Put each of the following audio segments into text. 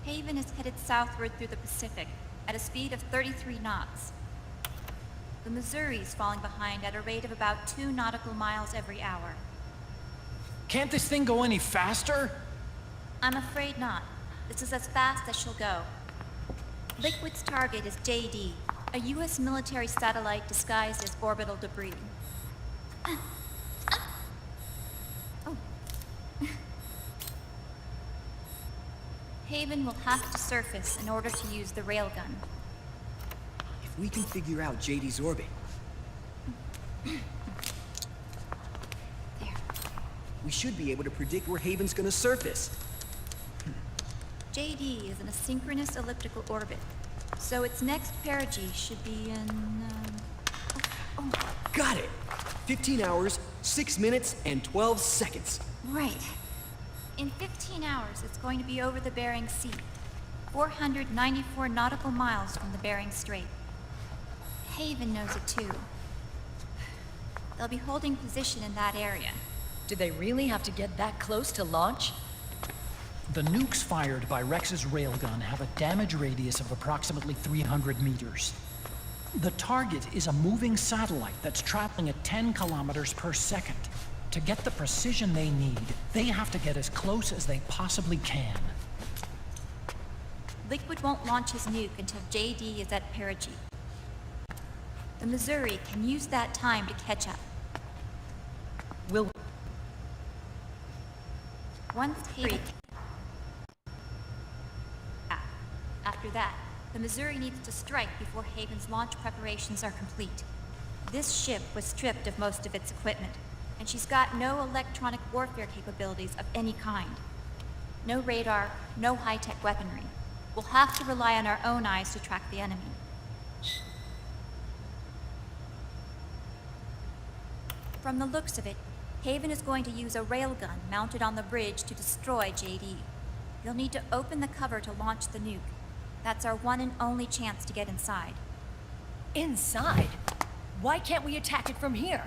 Haven is headed southward through the Pacific at a speed of 33 knots. The Missouri's falling behind at a rate of about 2 nautical miles every hour. Can't this thing go any faster? I'm afraid not. This is as fast as she'll go. Liquid's target is JD, a U.S. military satellite disguised as orbital debris. Oh. Haven will have to surface in order to use the railgun. If we can figure out JD's orbit. There. We should be able to predict where Haven's gonna surface. JD is in a synchronous elliptical orbit, so its next perigee should be in, Got it! 15 hours, 6 minutes, and 12 seconds. Right. In 15 hours, it's going to be over the Bering Sea, 494 nautical miles from the Bering Strait. Haven knows it too. They'll be holding position in that area. Did they really have to get that close to launch? The nukes fired by Rex's railgun have a damage radius of approximately 300 meters. The target is a moving satellite that's traveling at 10 kilometers per second. To get the precision they need, they have to get as close as they possibly can. Liquid won't launch his nuke until JD is at perigee. The Missouri can use that time to catch up. Will... Once Haven... After that, the Missouri needs to strike before Haven's launch preparations are complete. This ship was stripped of most of its equipment, and she's got no electronic warfare capabilities of any kind. No radar, no high-tech weaponry. We'll have to rely on our own eyes to track the enemy. From the looks of it, Haven is going to use a railgun mounted on the bridge to destroy JD. You'll need to open the cover to launch the nuke. That's our one and only chance to get inside. Inside? Why can't we attack it from here?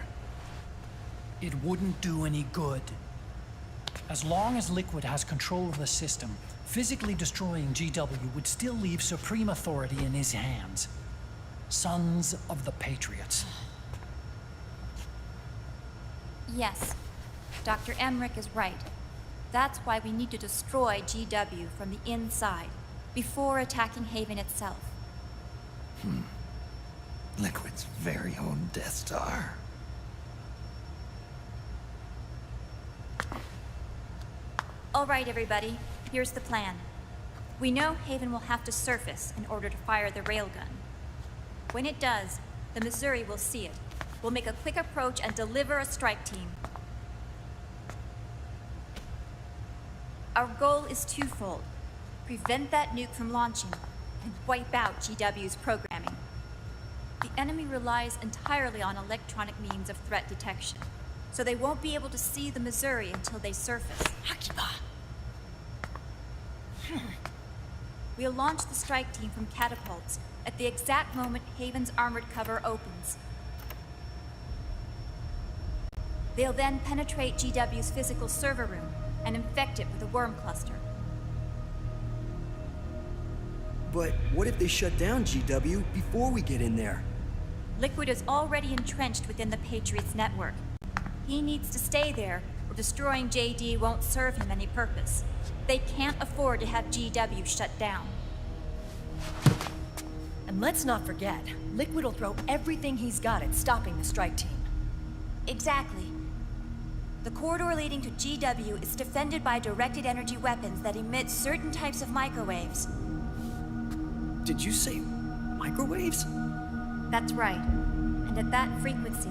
It wouldn't do any good. As long as Liquid has control of the system, physically destroying GW would still leave supreme authority in his hands. Sons of the Patriots. Yes, Dr. Emmerich is right. That's why we need to destroy GW from the inside, before attacking Haven itself. Liquid's very own Death Star. All right, everybody, here's the plan. We know Haven will have to surface in order to fire the railgun. When it does, the Missouri will see it. We'll make a quick approach and deliver a strike team. Our goal is twofold. Prevent that nuke from launching, and wipe out GW's programming. The enemy relies entirely on electronic means of threat detection, so they won't be able to see the Missouri until they surface. We'll launch the strike team from catapults at the exact moment Haven's armored cover opens. They'll then penetrate GW's physical server room and infect it with a worm cluster. But what if they shut down GW before we get in there? Liquid is already entrenched within the Patriots network. He needs to stay there, or destroying JD won't serve him any purpose. They can't afford to have GW shut down. And let's not forget, Liquid will throw everything he's got at stopping the strike team. Exactly. The corridor leading to GW is defended by directed energy weapons that emit certain types of microwaves. Did you say microwaves? That's right. And at that frequency,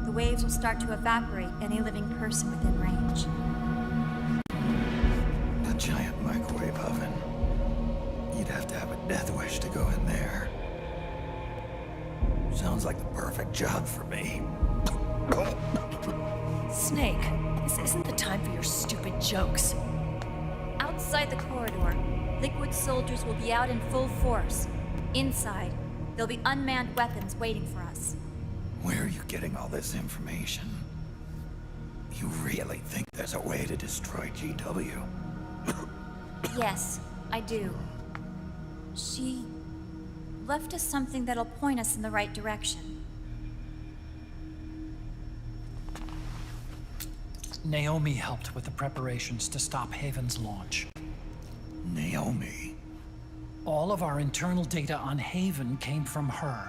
the waves will start to evaporate any living person within range. A giant microwave oven. You'd have to have a death wish to go in there. Sounds like the perfect job for me. Snake, this isn't the time for your stupid jokes. Outside the corridor, Liquid soldiers will be out in full force. Inside, there'll be unmanned weapons waiting for us. Where are you getting all this information? You really think there's a way to destroy GW? Yes, I do. She left us something that'll point us in the right direction. Naomi helped with the preparations to stop Haven's launch. Naomi? All of our internal data on Haven came from her.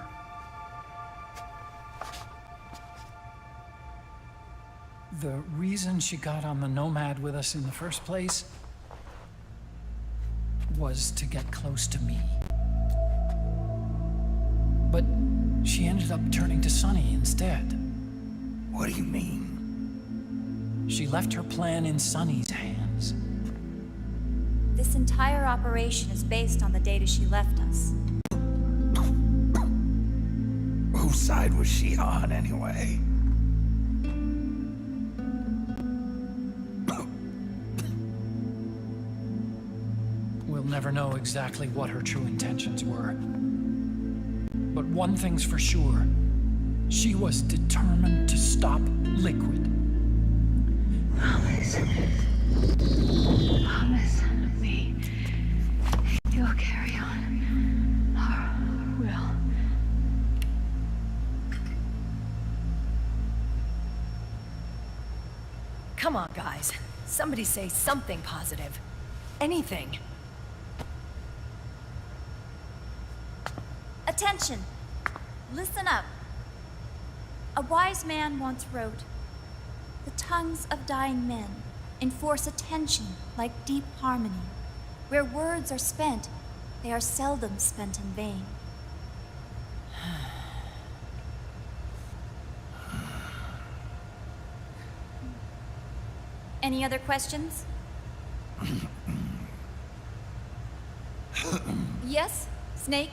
The reason she got on the Nomad with us in the first place was to get close to me. But she ended up turning to Sunny instead. What do you mean? She left her plan in Sunny's hands. This entire operation is based on the data she left us. Whose side was she on, anyway? We'll never know exactly what her true intentions were. But one thing's for sure. She was determined to stop Liquid. Promise me you'll carry on, or will. Come on, guys. Somebody say something positive. Anything. Attention! Listen up. A wise man once wrote, "The tongues of dying men enforce attention like deep harmony. Where words are spent, they are seldom spent in vain." Any other questions? Yes, Snake?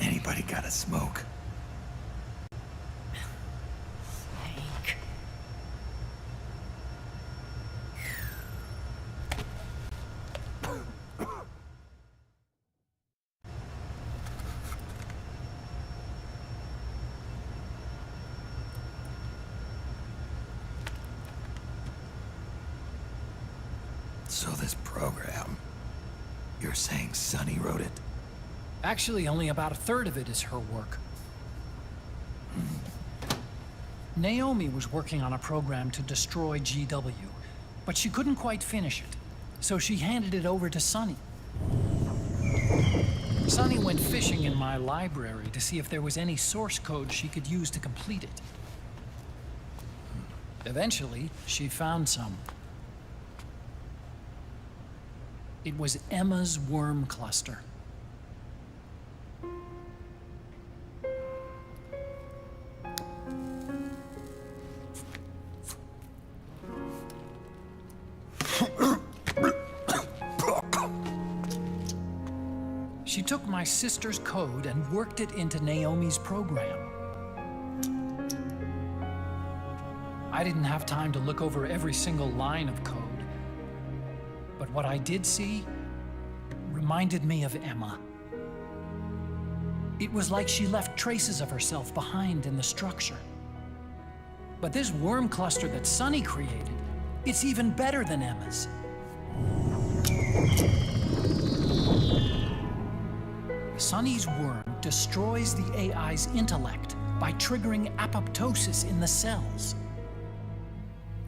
Anybody got a smoke? Snake. So this program, you're saying Sunny wrote it? Actually, only about a third of it is her work. Naomi was working on a program to destroy GW, but she couldn't quite finish it, so she handed it over to Sunny. Sunny went fishing in my library to see if there was any source code she could use to complete it. Eventually, she found some. It was Emma's worm cluster. She took my sister's code and worked it into Naomi's program. I didn't have time to look over every single line of code, but what I did see reminded me of Emma. It was like she left traces of herself behind in the structure. But this worm cluster that Sunny created, it's even better than Emma's. Sunny's worm destroys the AI's intellect by triggering apoptosis in the cells.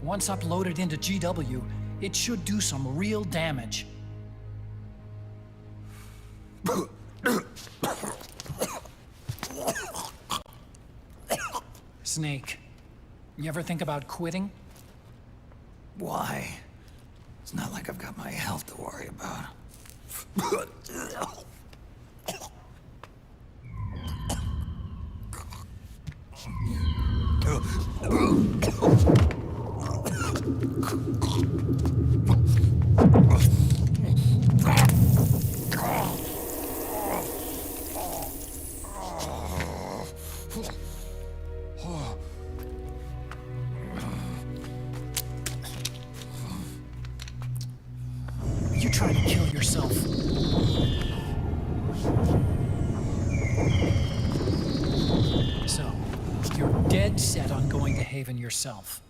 Once uploaded into GW, it should do some real damage. Snake, you ever think about quitting? Why? It's not like I've got my health to worry about. You trying to kill yourself? So, you're dead set on going to Haven yourself.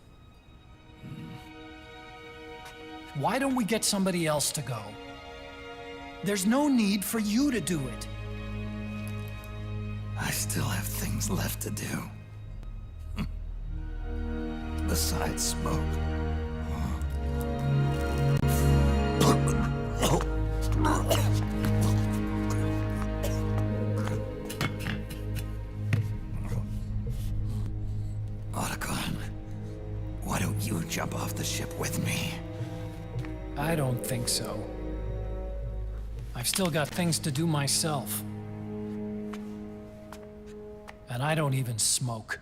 Why don't we get somebody else to go? There's no need for you to do it. I still have things left to do. Besides smoke. Otacon, why don't you jump off the ship with me? I don't think so. I've still got things to do myself. And I don't even smoke.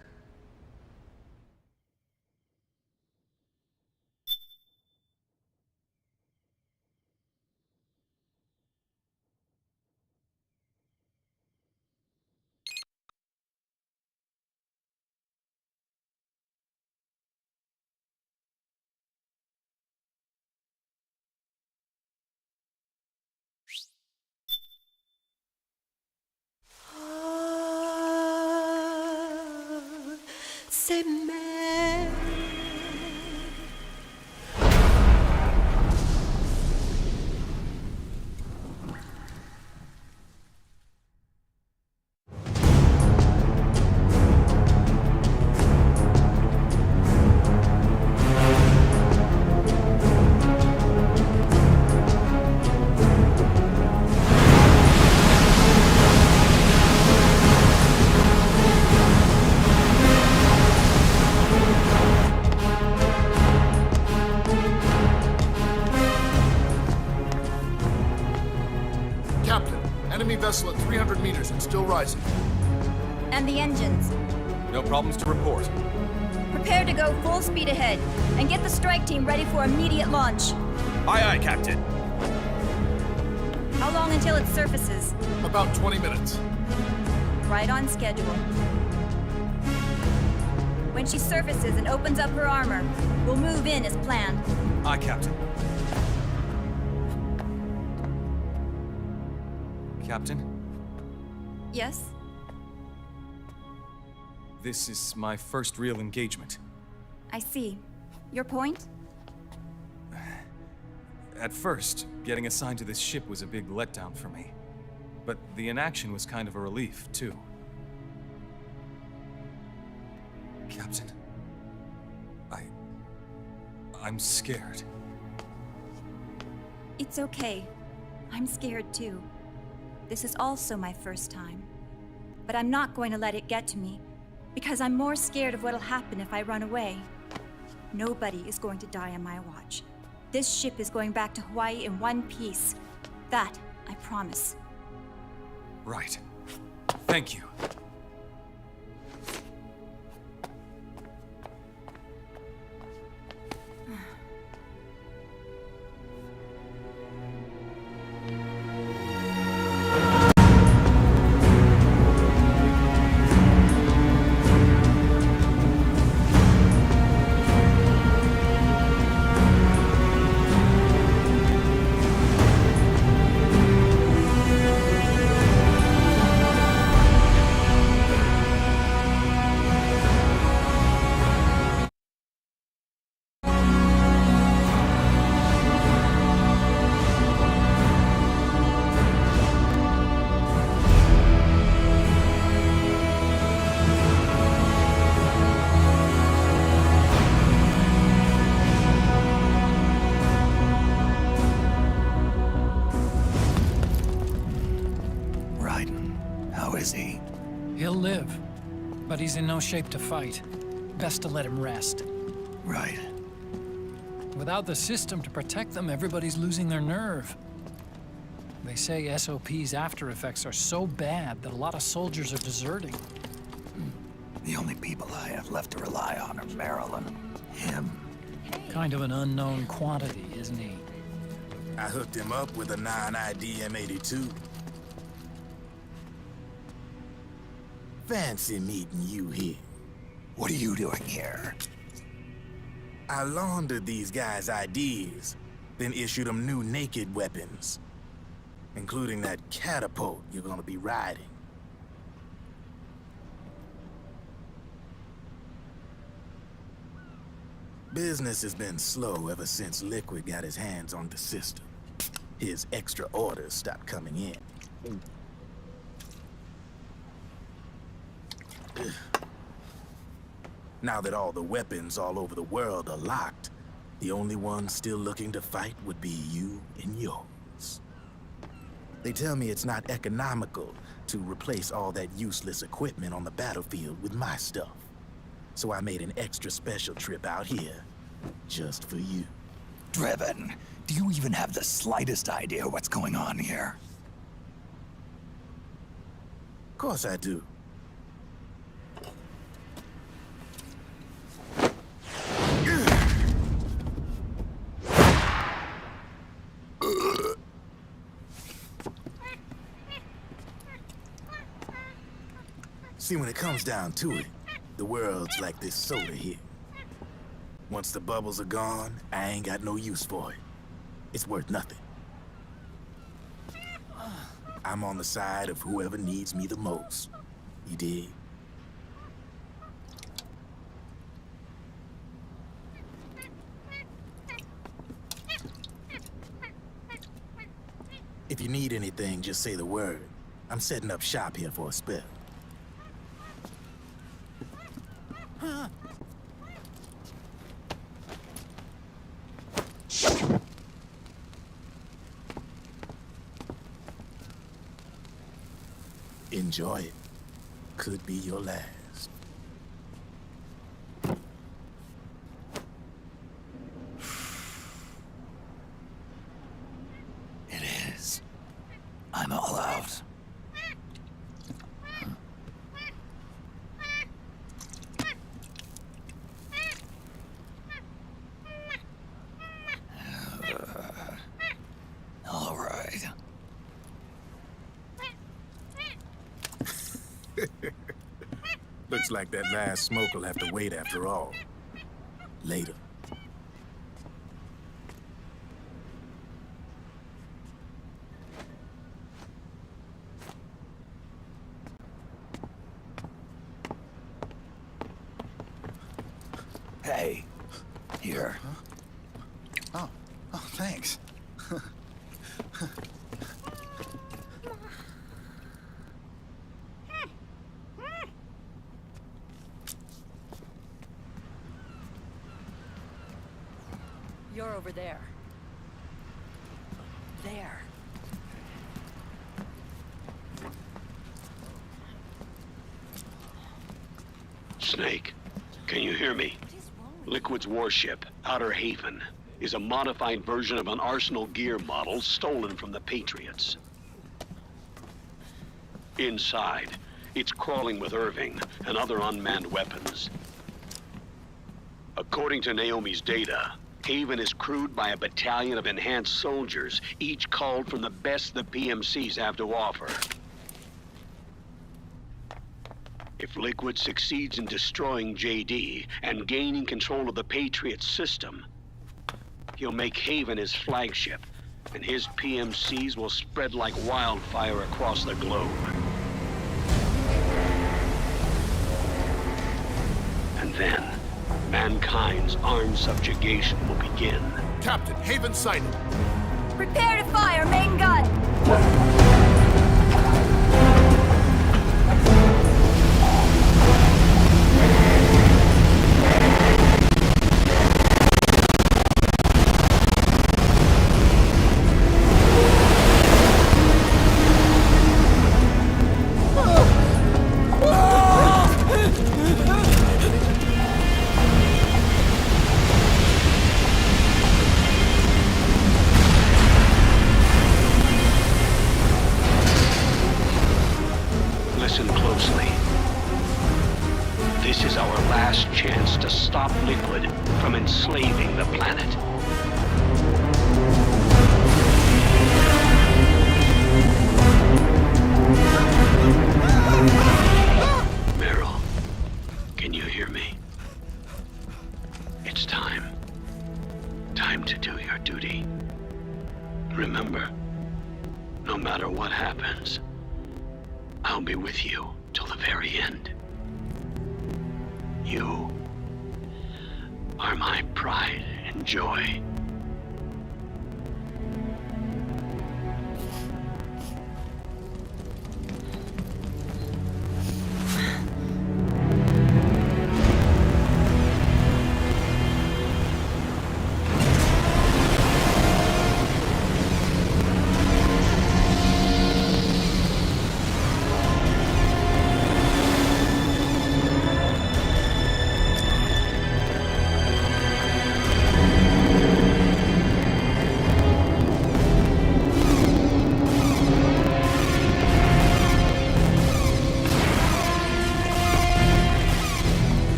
C'est mais Captain, enemy vessel at 300 meters and still rising. And the engines. No problems to report. Prepare to go full speed ahead, and get the strike team ready for immediate launch. Aye, aye, Captain. How long until it surfaces? About 20 minutes. Right on schedule. When she surfaces and opens up her armor, we'll move in as planned. Aye, Captain. Captain, Yes? this is my first real engagement. I see. Your point? At first, getting assigned to this ship was a big letdown for me. But the inaction was kind of a relief, too. Captain, I'm scared. It's okay. I'm scared too. This is also my first time. But I'm not going to let it get to me, because I'm more scared of what'll happen if I run away. Nobody is going to die on my watch. This ship is going back to Hawaii in one piece. That, I promise. Right. Thank you. He'll live, but he's in no shape to fight. Best to let him rest. Right. Without the system to protect them, everybody's losing their nerve. They say SOP's after effects are so bad that a lot of soldiers are deserting. The only people I have left to rely on are Marilyn, him. Kind of an unknown quantity, isn't he? I hooked him up with a 9ID M82. Fancy meeting you here. What are you doing here? I laundered these guys' IDs, then issued them new naked weapons, including that catapult you're gonna be riding. Business has been slow ever since Liquid got his hands on the system. His extra orders stopped coming in. Now that all the weapons all over the world are locked, the only ones still looking to fight would be you and yours. They tell me it's not economical to replace all that useless equipment on the battlefield with my stuff. So I made an extra special trip out here, just for you. Driven, do you even have the slightest idea what's going on here? Of course I do. See, when it comes down to it, the world's like this soda here. Once the bubbles are gone, I ain't got no use for it. It's worth nothing. I'm on the side of whoever needs me the most. You dig? If you need anything, just say the word. I'm setting up shop here for a spell. Enjoy it. Could be your last. It is. I'm all out. All right. Looks like that last smoke will have to wait after all. Later. Hey, here. Oh, thanks. You're over there. There. Snake, can you hear me? Liquid's warship, Outer Haven, is a modified version of an Arsenal gear model stolen from the Patriots. Inside, it's crawling with Irving and other unmanned weapons. According to Naomi's data, Haven is crewed by a battalion of enhanced soldiers, each culled from the best the PMCs have to offer. If Liquid succeeds in destroying JD and gaining control of the Patriot system, he'll make Haven his flagship, and his PMCs will spread like wildfire across the globe. And then, mankind's armed subjugation will begin. Captain, Haven sighted. Prepare to fire, main gun! Listen closely. This is our last chance to stop Liquid from enslaving the planet. Meryl, can you hear me? It's time. Time to do your duty. Remember, no matter what happens, I'll be with you till the very end. You are my pride and joy.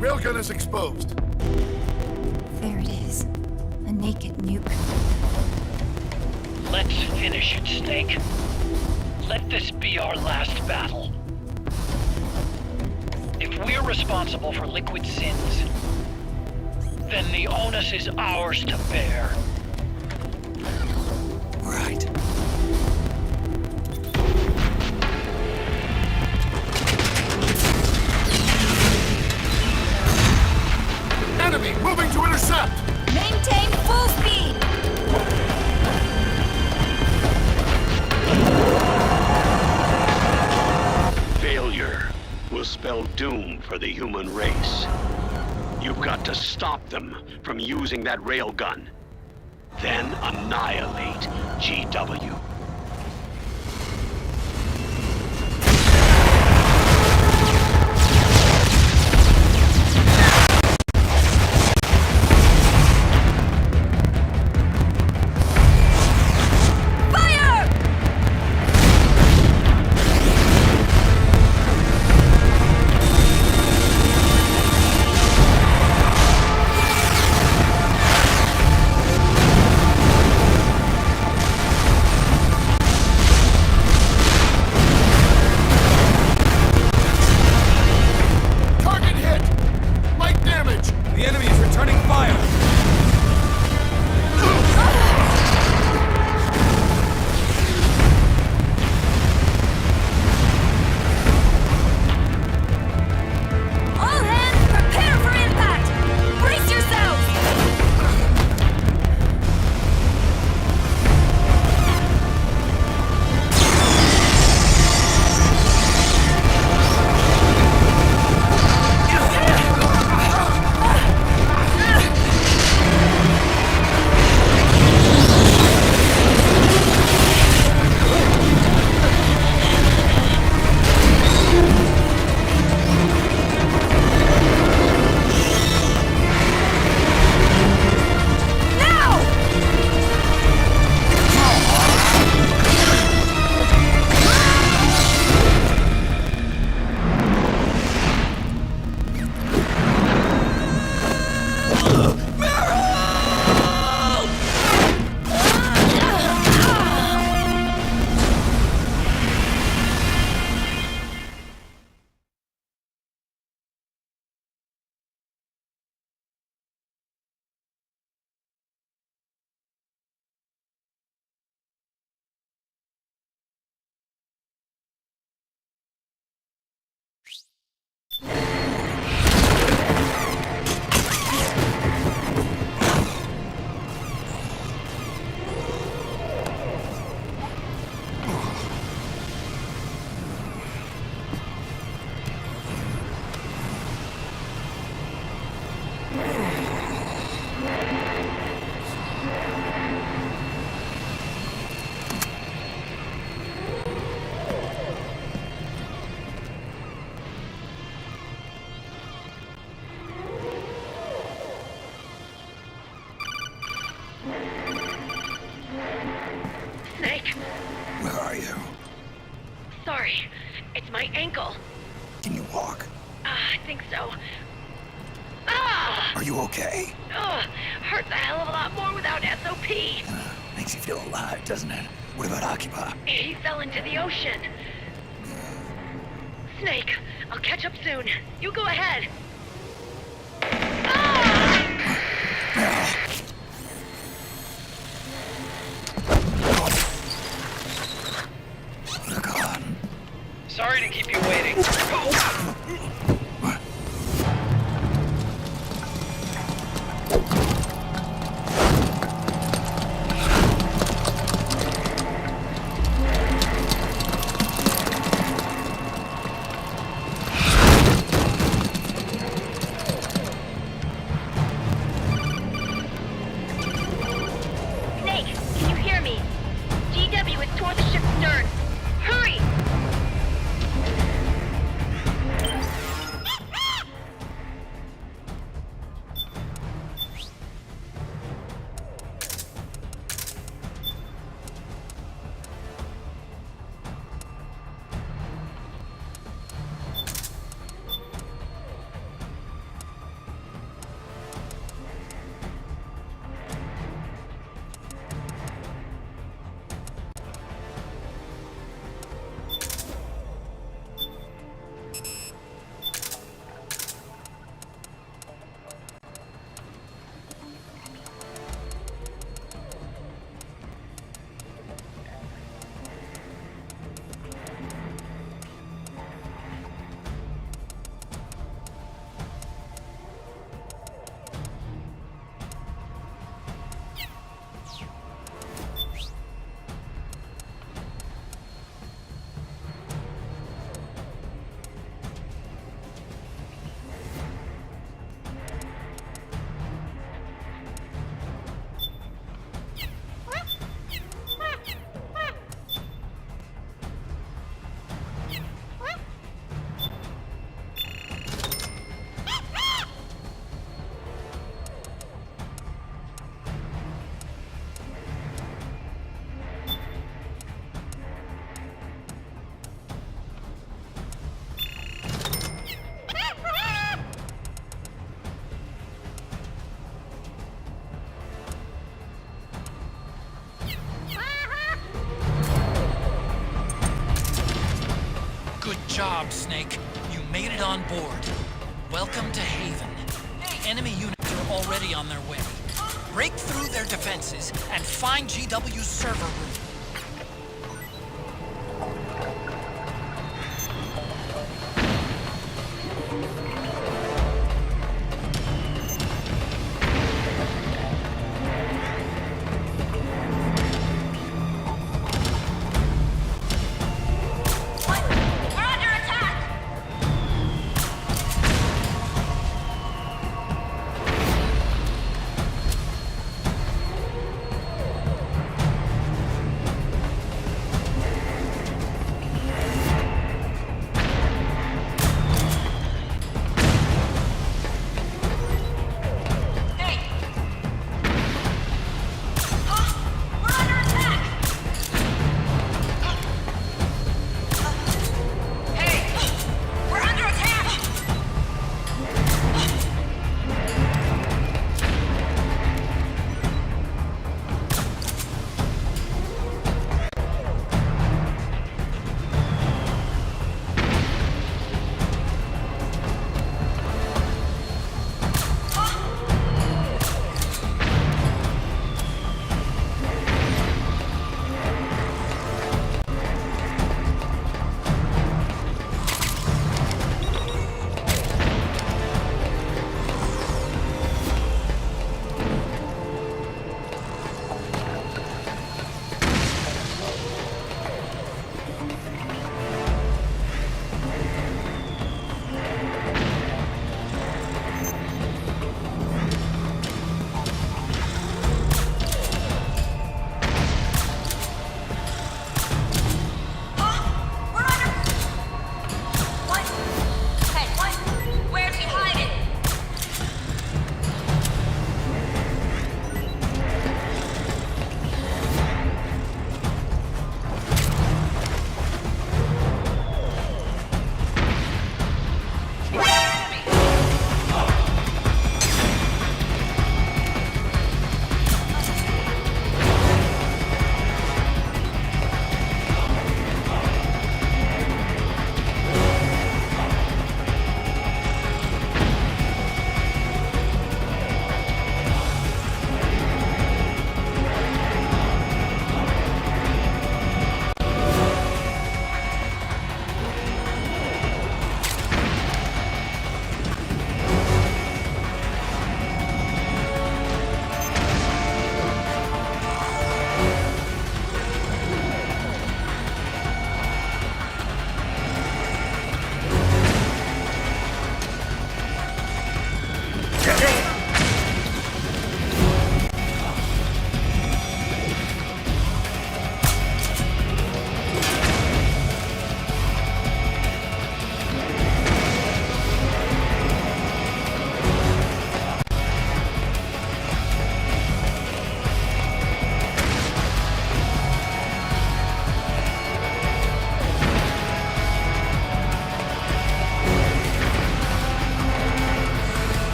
Railgun is exposed. There it is. A naked nuke. Let's finish it, Snake. Let this be our last battle. If we're responsible for Liquid's sins, then the onus is ours to bear. Right. Enemy moving to intercept! Maintain full speed! Failure will spell doom for the human race. You've got to stop them from using that railgun. Then annihilate GW. Sorry, it's my ankle. Can you walk? I think so. Ah! Are you okay? Hurts a hell of a lot more without SOP. Makes you feel alive, doesn't it? What about Occupy? He fell into the ocean. Snake, I'll catch up soon. You go ahead. Oh, God. Sorry to keep you waiting. before the ship's stern. Hurry! Good job, Snake. You made it on board. Welcome to Haven. Enemy units are already on their way. Break through their defenses and find GW's server room.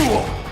Fool!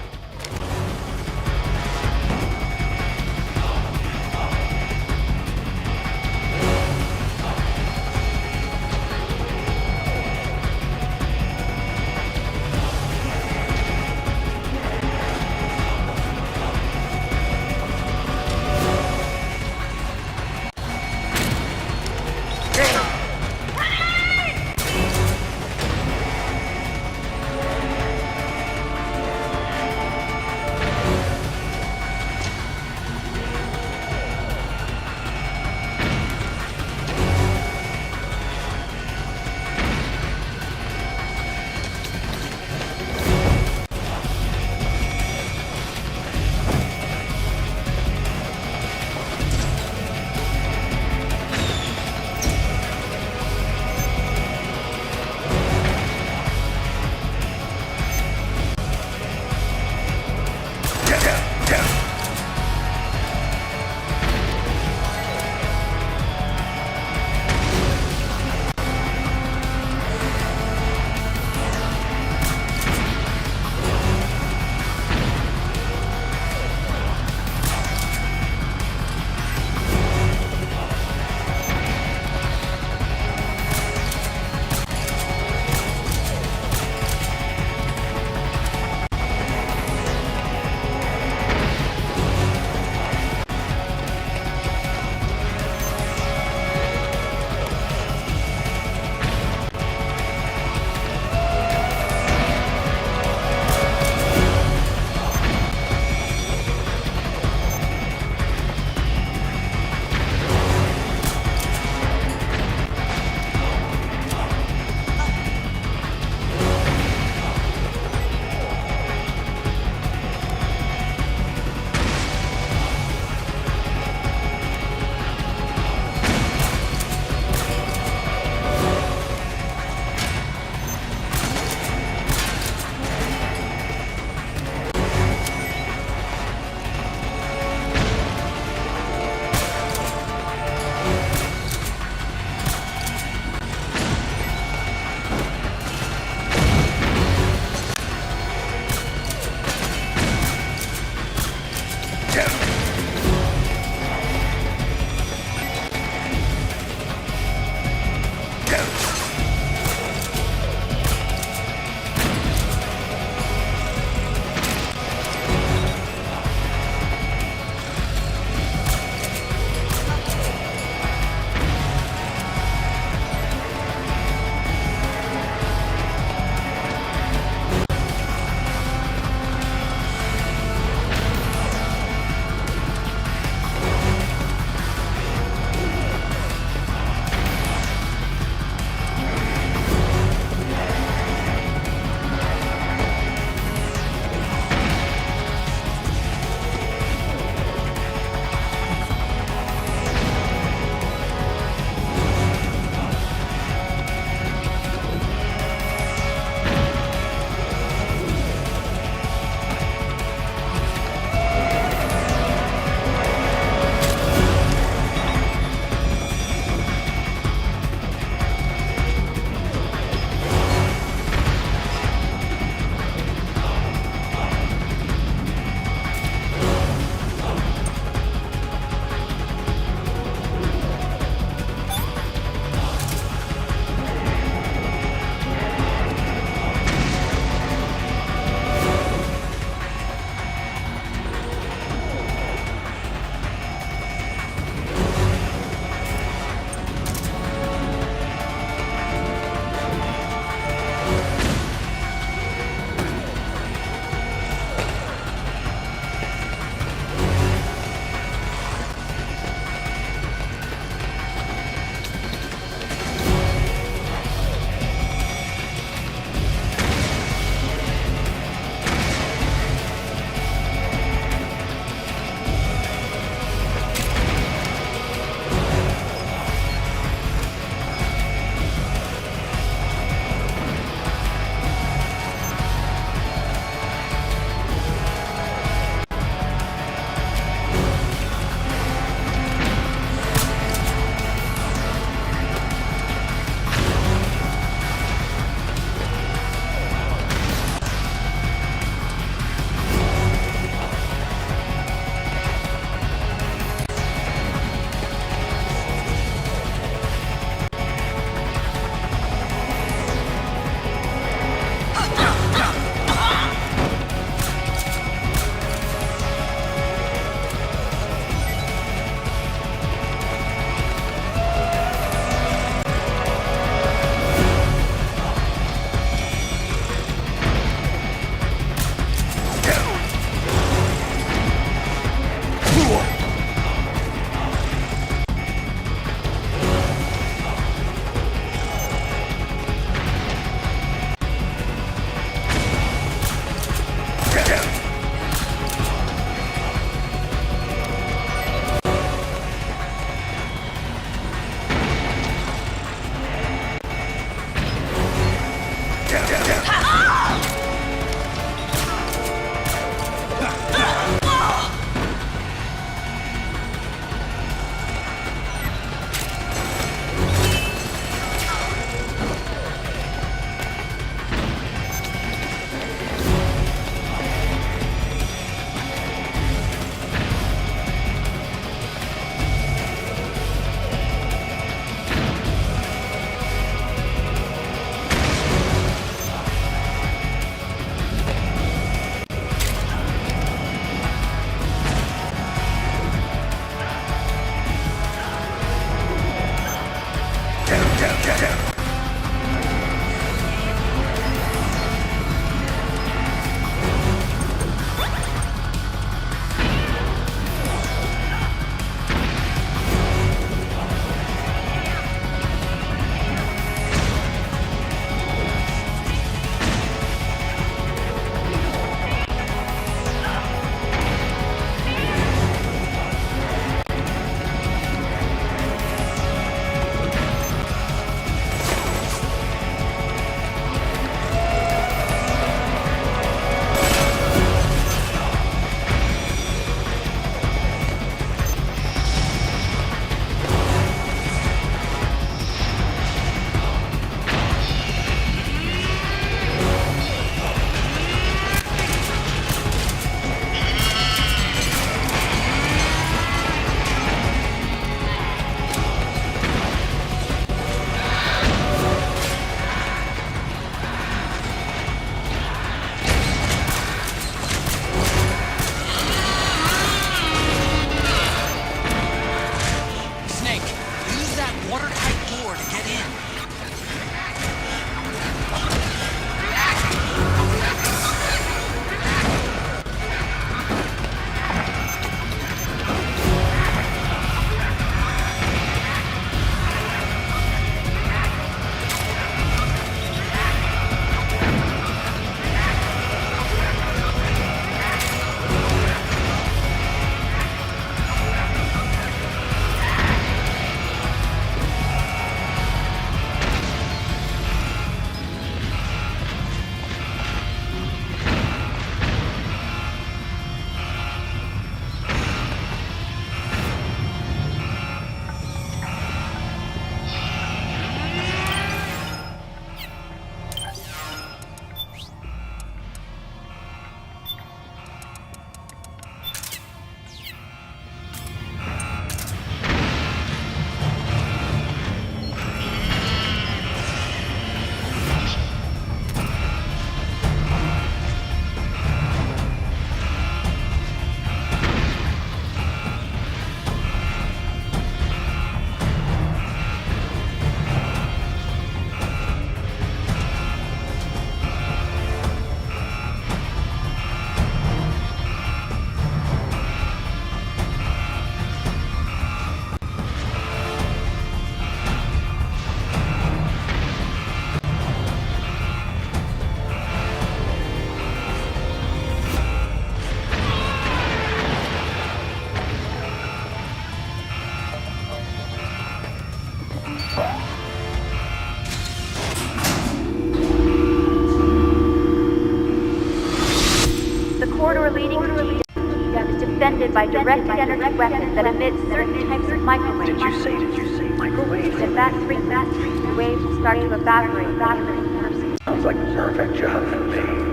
corridor leading to GW that is defended by directed energy weapons that emit certain types of microwaves. Did you say microwave? If that freaks, the waves will start to evaporate. Sounds like the perfect job for me.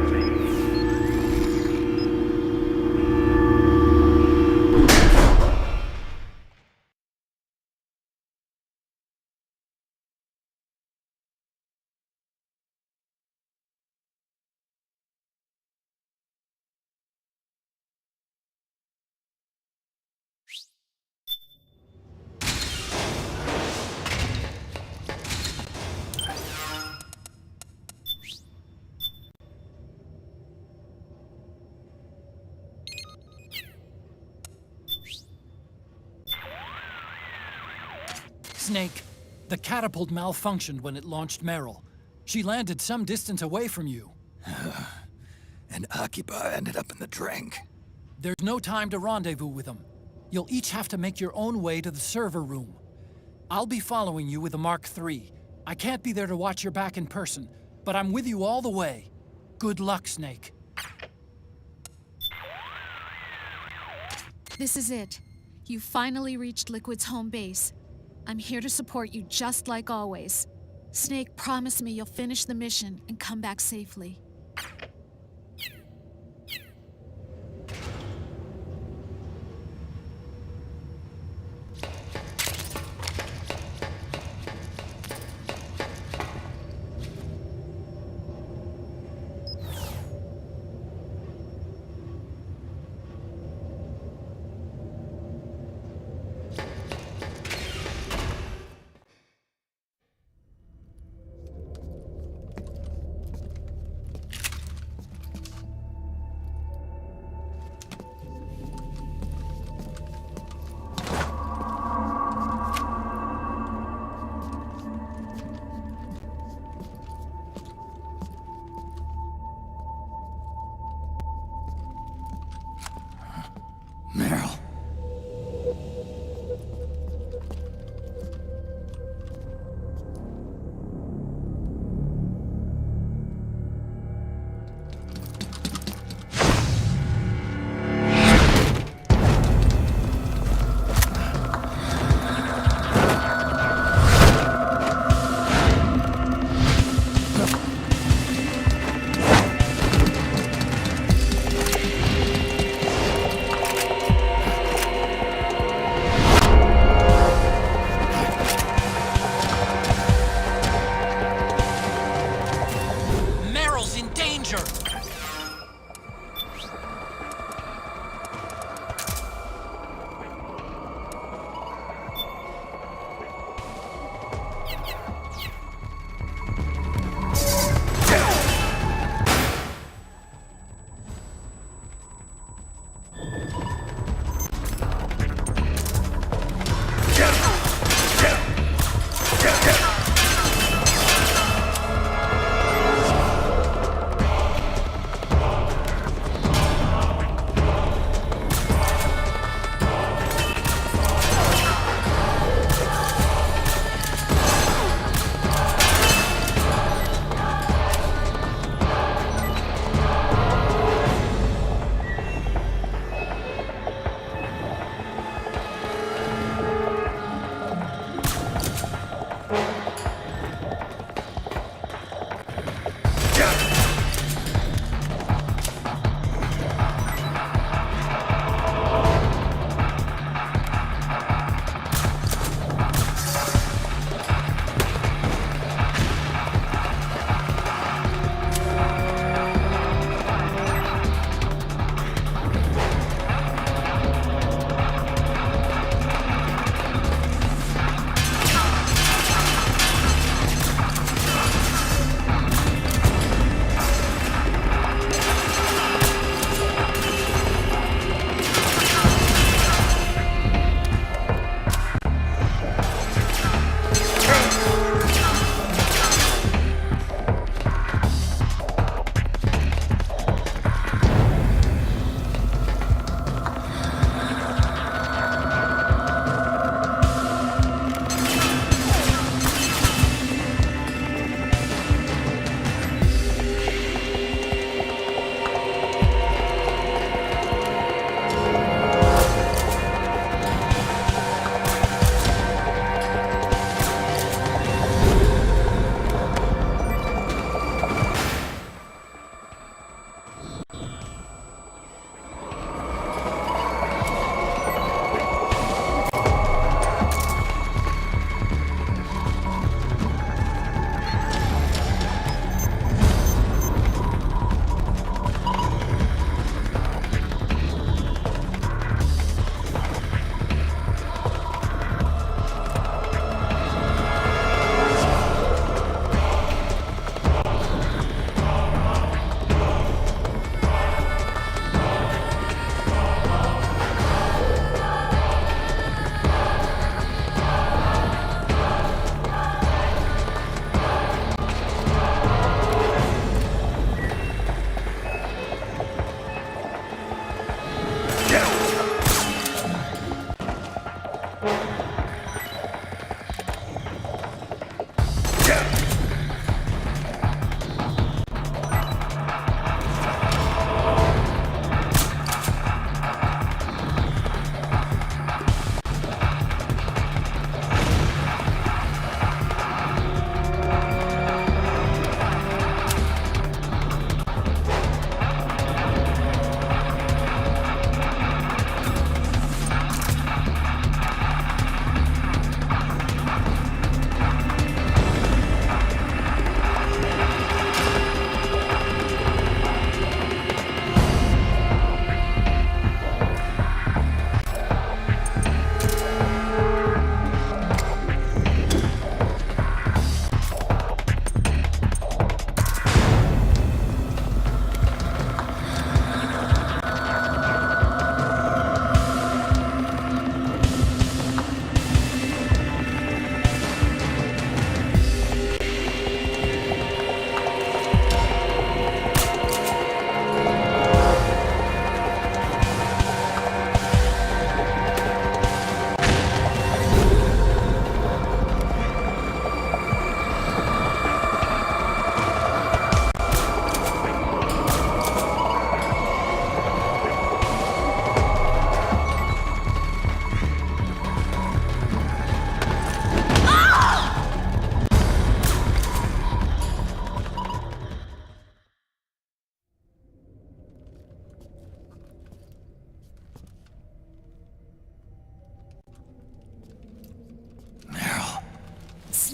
Snake, the catapult malfunctioned when it launched Meryl. She landed some distance away from you. And Akiba ended up in the drink. There's no time to rendezvous with them. You'll each have to make your own way to the server room. I'll be following you with a Mark III. I can't be there to watch your back in person, but I'm with you all the way. Good luck, Snake. This is it. You finally reached Liquid's home base. I'm here to support you just like always. Snake, promise me you'll finish the mission and come back safely. Meryl.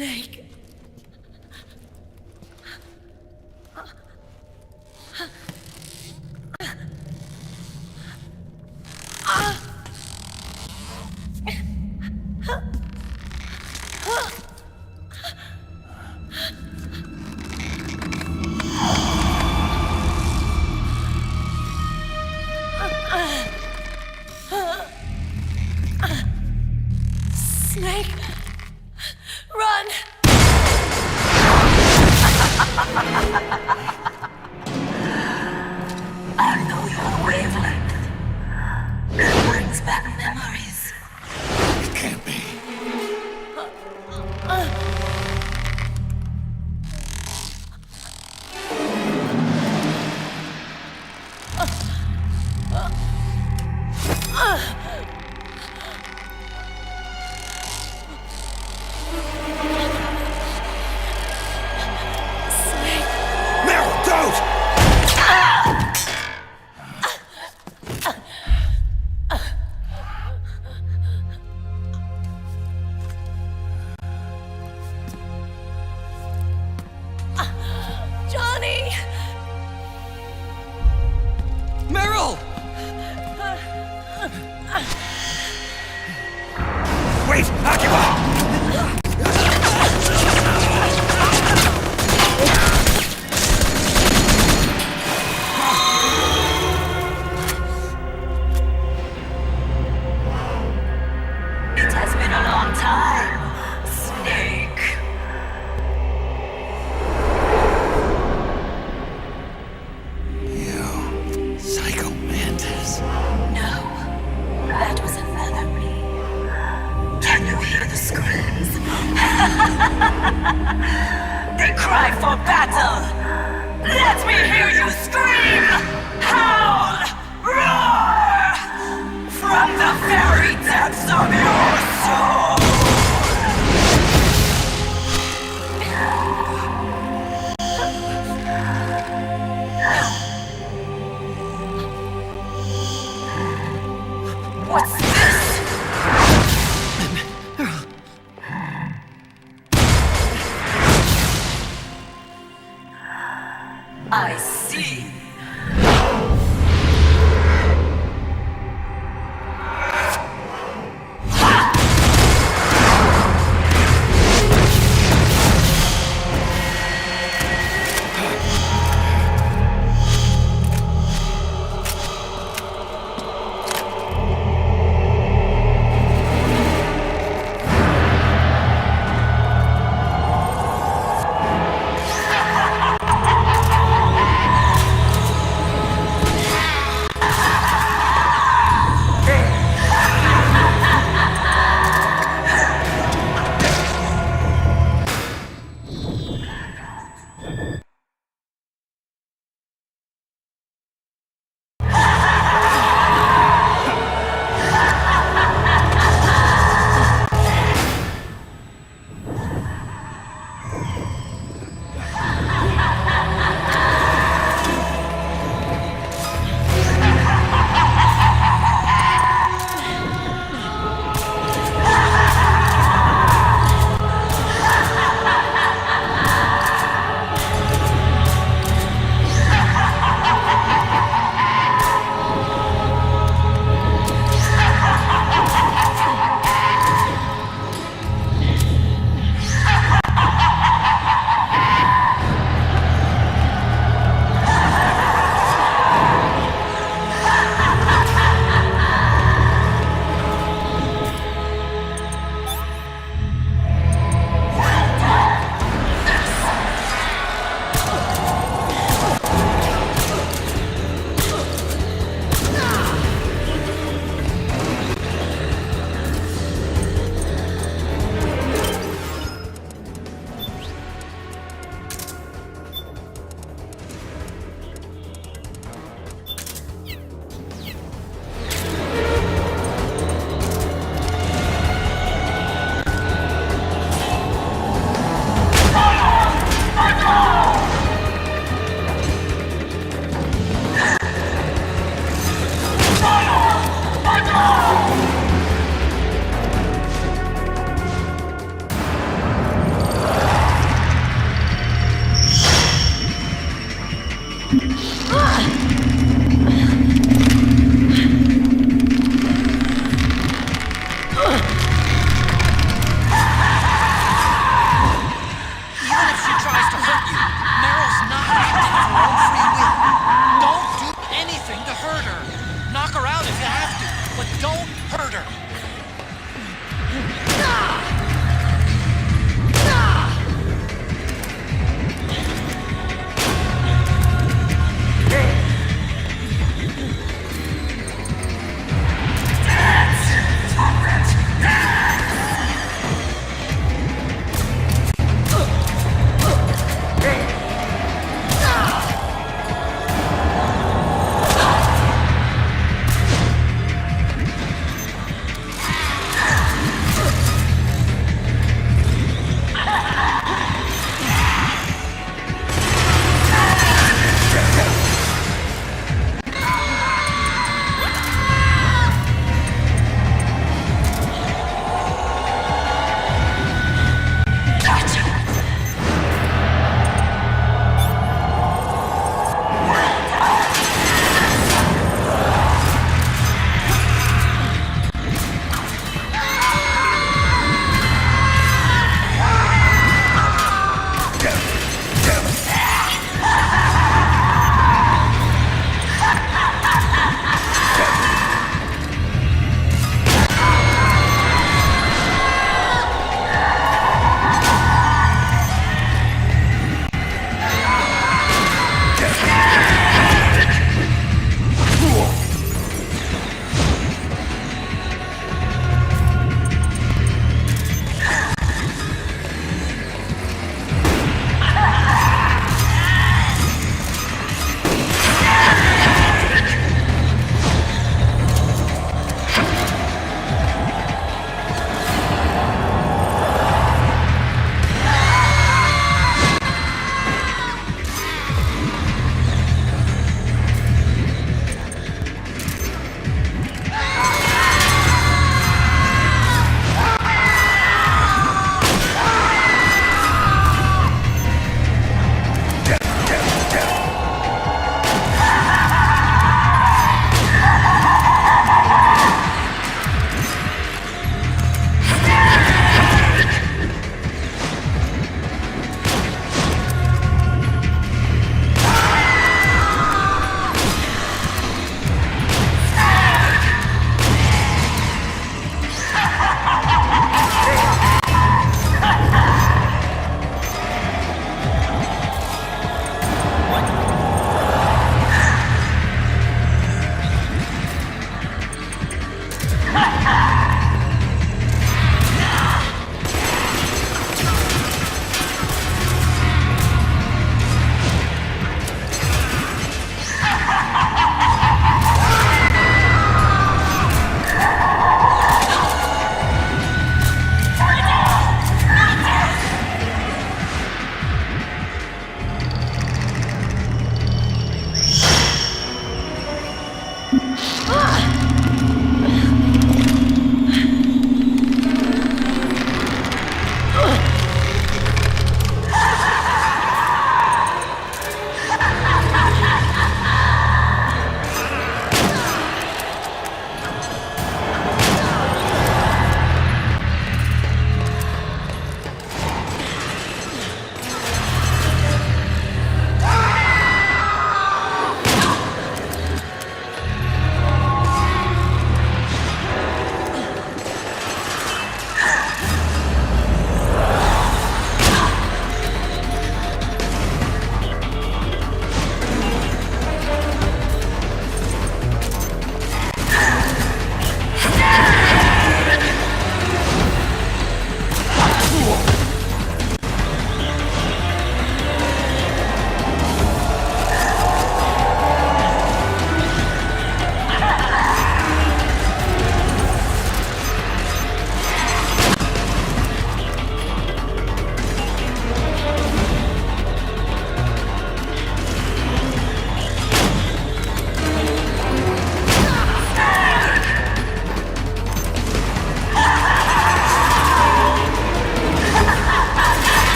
Snake. Snake, run! I know your wavelength. It brings back memories. It can't be. Meryl, don't! Johnny! Meryl! Wait, Akiba! It has been a long time, Snake. You psycho mantis. No, that was another me. Can you hear the screams? They cry for battle. Let me hear you scream! Howl! Roar! From the very depths of your soul! What's this? I see. murder!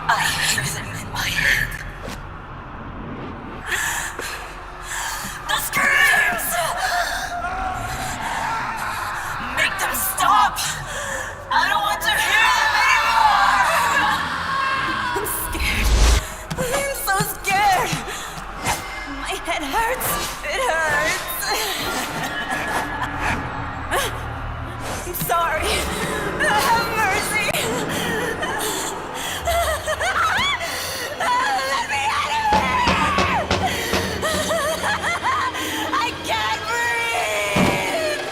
I hear them in my head. The screams! Make them stop! I don't want to hear them anymore! I'm scared. I'm so scared. My head hurts. It hurts. I'm sorry. Have mercy. Let me out of here! I can't breathe!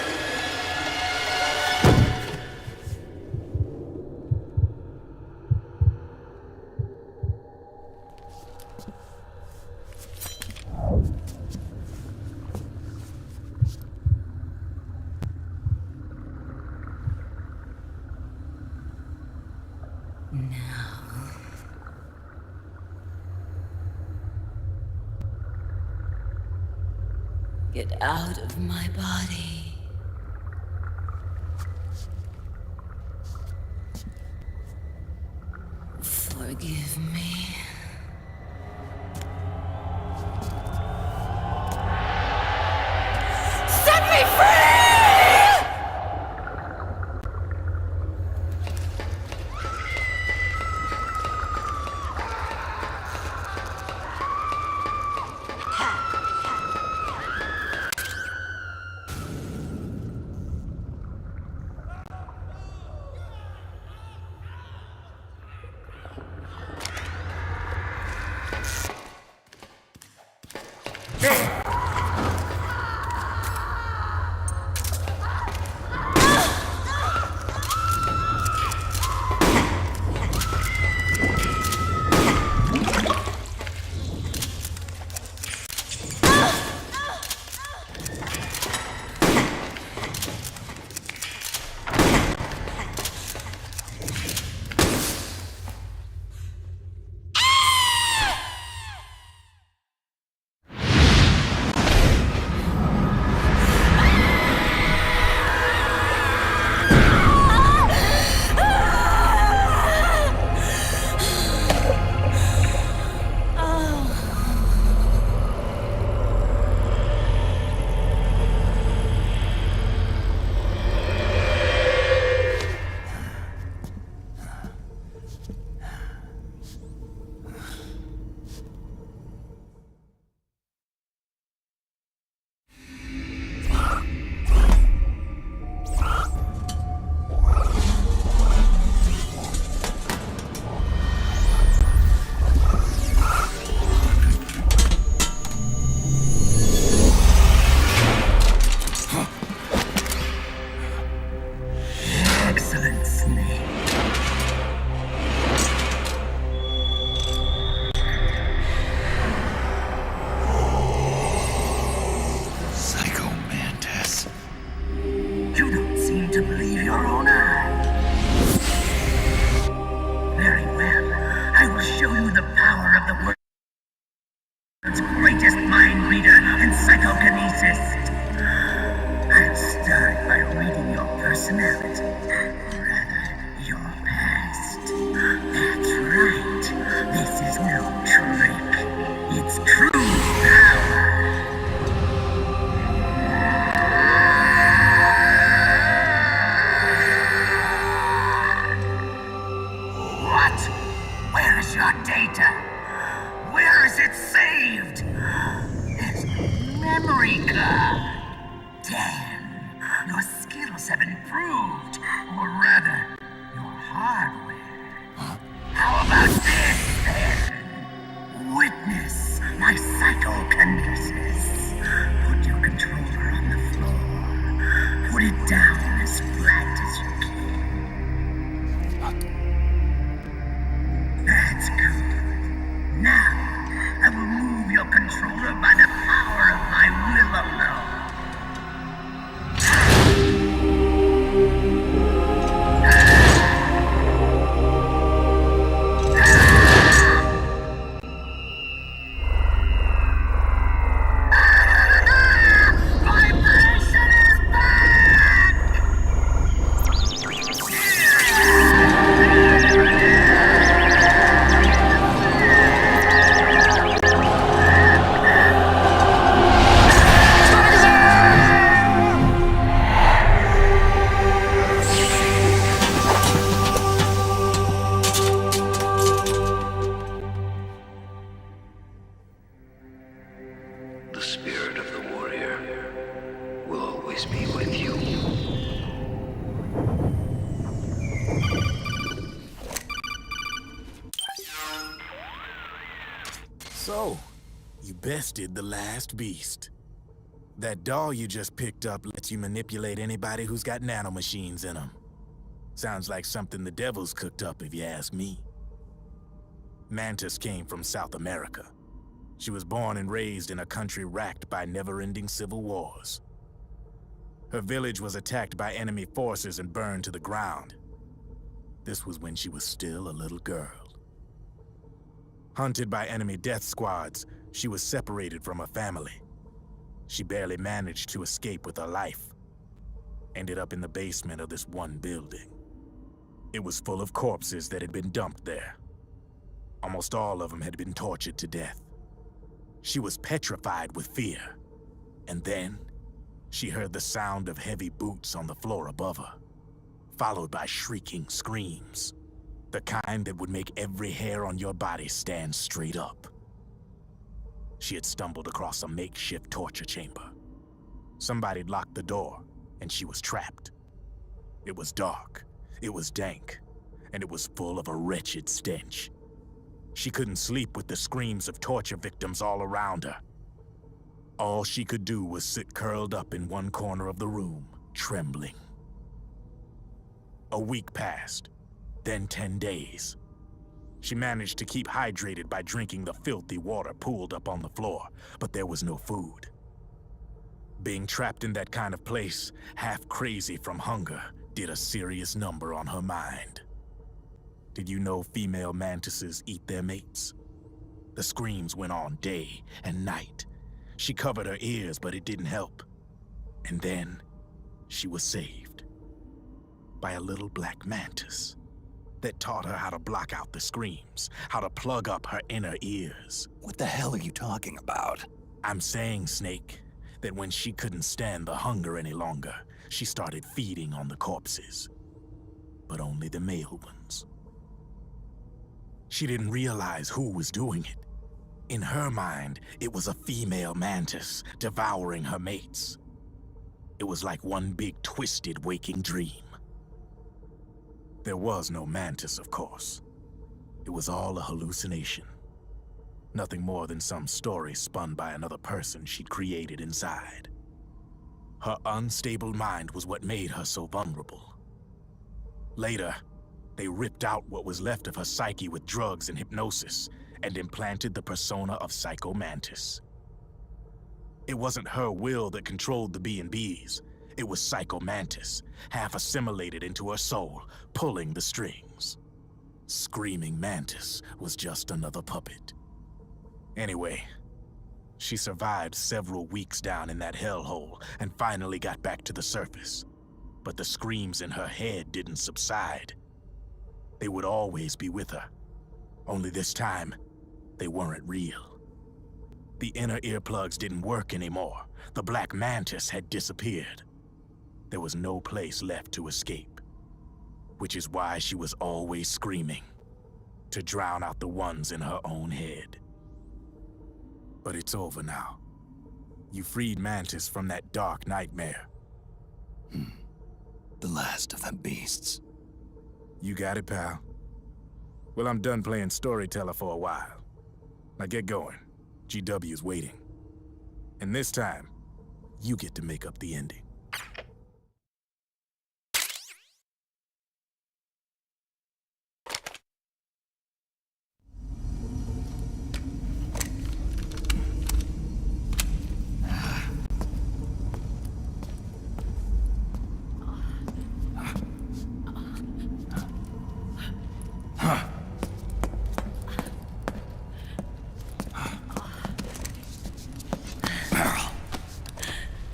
Get out of my body. Forgive me. Set me free! So, you bested the last beast. That doll you just picked up lets you manipulate anybody who's got nanomachines in them. Sounds like something the devil's cooked up, if you ask me. Mantis came from South America. She was born and raised in a country racked by never-ending civil wars. Her village was attacked by enemy forces and burned to the ground. This was when she was still a little girl. Hunted by enemy death squads, she was separated from her family. She barely managed to escape with her life. Ended up in the basement of this one building. It was full of corpses that had been dumped there. Almost all of them had been tortured to death. She was petrified with fear. And then, she heard the sound of heavy boots on the floor above her, followed by shrieking screams. The kind that would make every hair on your body stand straight up. She had stumbled across a makeshift torture chamber. Somebody'd locked the door, and she was trapped. It was dark, it was dank, and it was full of a wretched stench. She couldn't sleep with the screams of torture victims all around her. All she could do was sit curled up in one corner of the room, trembling. A week passed, then 10 days. She managed to keep hydrated by drinking the filthy water pooled up on the floor, but there was no food. Being trapped in that kind of place, half crazy from hunger, did a serious number on her mind. Did you know female mantises eat their mates? The screams went on day and night. She covered her ears, but it didn't help. And then, she was saved by a little black mantis that taught her how to block out the screams, how to plug up her inner ears. What the hell are you talking about? I'm saying, Snake, that when she couldn't stand the hunger any longer, she started feeding on the corpses. But only the male ones. She didn't realize who was doing it. In her mind, it was a female mantis devouring her mates. It was like one big twisted waking dream. There was no mantis, of course. It was all a hallucination. Nothing more than some story spun by another person she'd created inside. Her unstable mind was what made her so vulnerable. Later, they ripped out what was left of her psyche with drugs and hypnosis and implanted the persona of Psycho Mantis. It wasn't her will that controlled the B&Bs. It was Psycho Mantis, half assimilated into her soul, pulling the strings. Screaming Mantis was just another puppet. Anyway, she survived several weeks down in that hellhole and finally got back to the surface. But the screams in her head didn't subside. They would always be with her. Only this time, they weren't real. The inner earplugs didn't work anymore. The black mantis had disappeared. There was no place left to escape. Which is why she was always screaming, to drown out the ones in her own head. But it's over now. You freed Mantis from that dark nightmare. The last of them beasts. You got it, pal. Well, I'm done playing storyteller for a while. Now get going. GW's waiting. And this time, you get to make up the ending.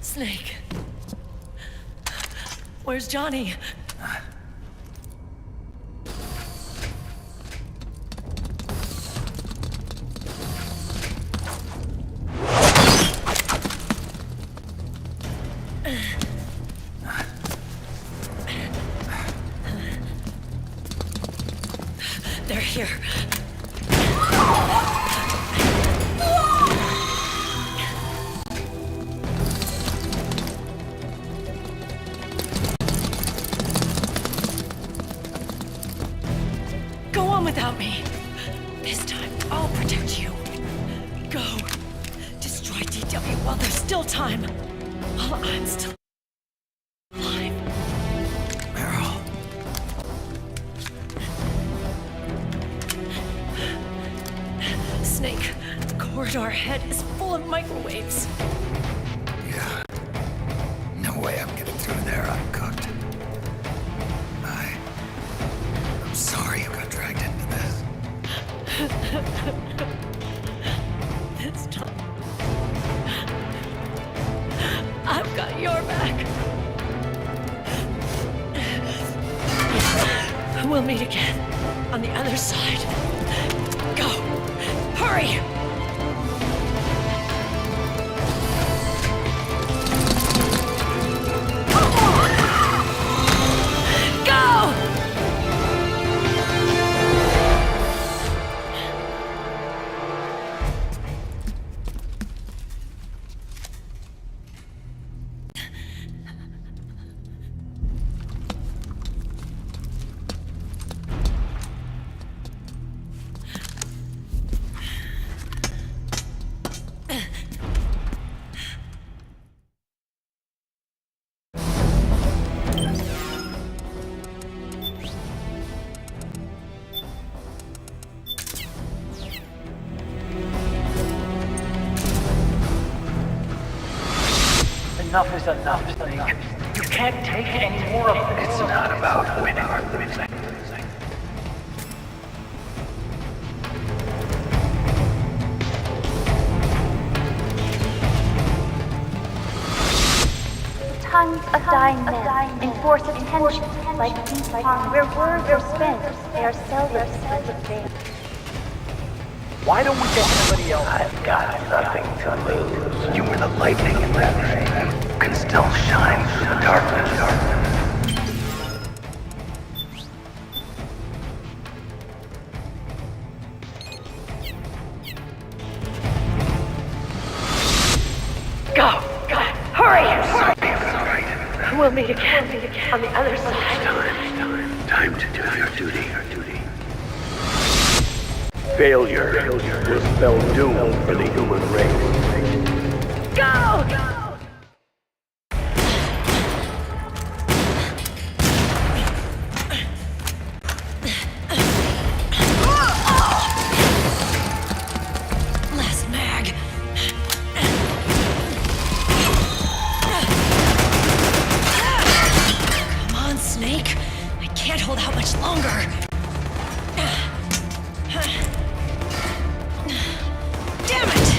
Snake. Where's Johnny? They're here. Go on without me. This time, I'll protect you. Go. Destroy DW while there's still time. While I'm still alive. Meryl. Snake, the corridor ahead is full of microwaves. Yeah. No way I'm getting through there uncooked. I'm sorry you got dragged into this. This time, I've got your back. We'll meet again on the other side. Go! Hurry! Go! Enough is enough, Snake. You can't take any more of this. It's not about winning or losing. Tongues of dying men enforce attention like bees upon where words are spent. They are seldom spent in vain. Why don't we get somebody else? I've got nothing to lose. You were the lightning in that ray. You can still shine through the darkness. Go! Hurry! We'll meet again on the other side. Time to do your duty. Failure will spell doom for the human race. Go! Last mag. Come on, Snake. I can't hold out much longer. Damn it!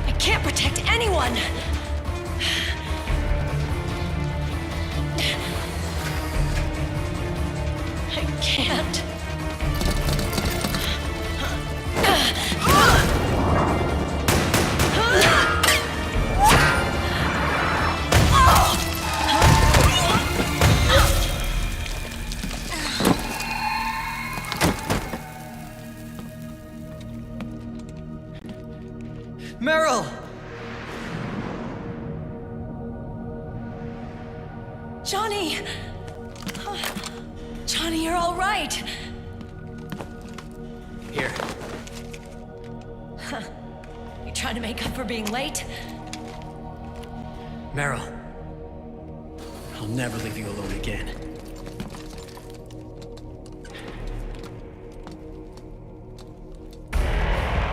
I can't protect anyone! I can't. Meryl! Johnny! Johnny, you're all right! Here. You trying to make up for being late? Meryl. I'll never leave you alone again.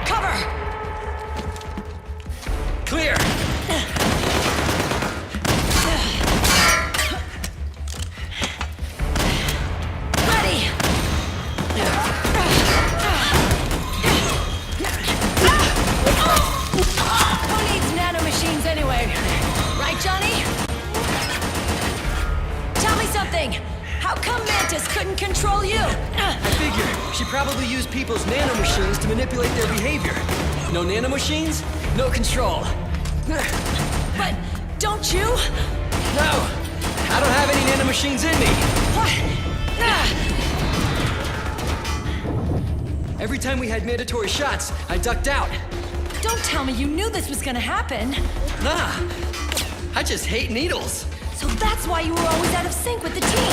Cover! Clear! Ready! Who needs nanomachines anyway? Right, Johnny? Tell me something! How come Mantis couldn't control you? I figure she probably used people's nanomachines to manipulate their behavior. No nanomachines, no control. But don't you? No! I don't have any nanomachines in me! What? Every time we had mandatory shots, I ducked out. Don't tell me you knew this was gonna happen. Nah, I just hate needles. So that's why you were always out of sync with the team.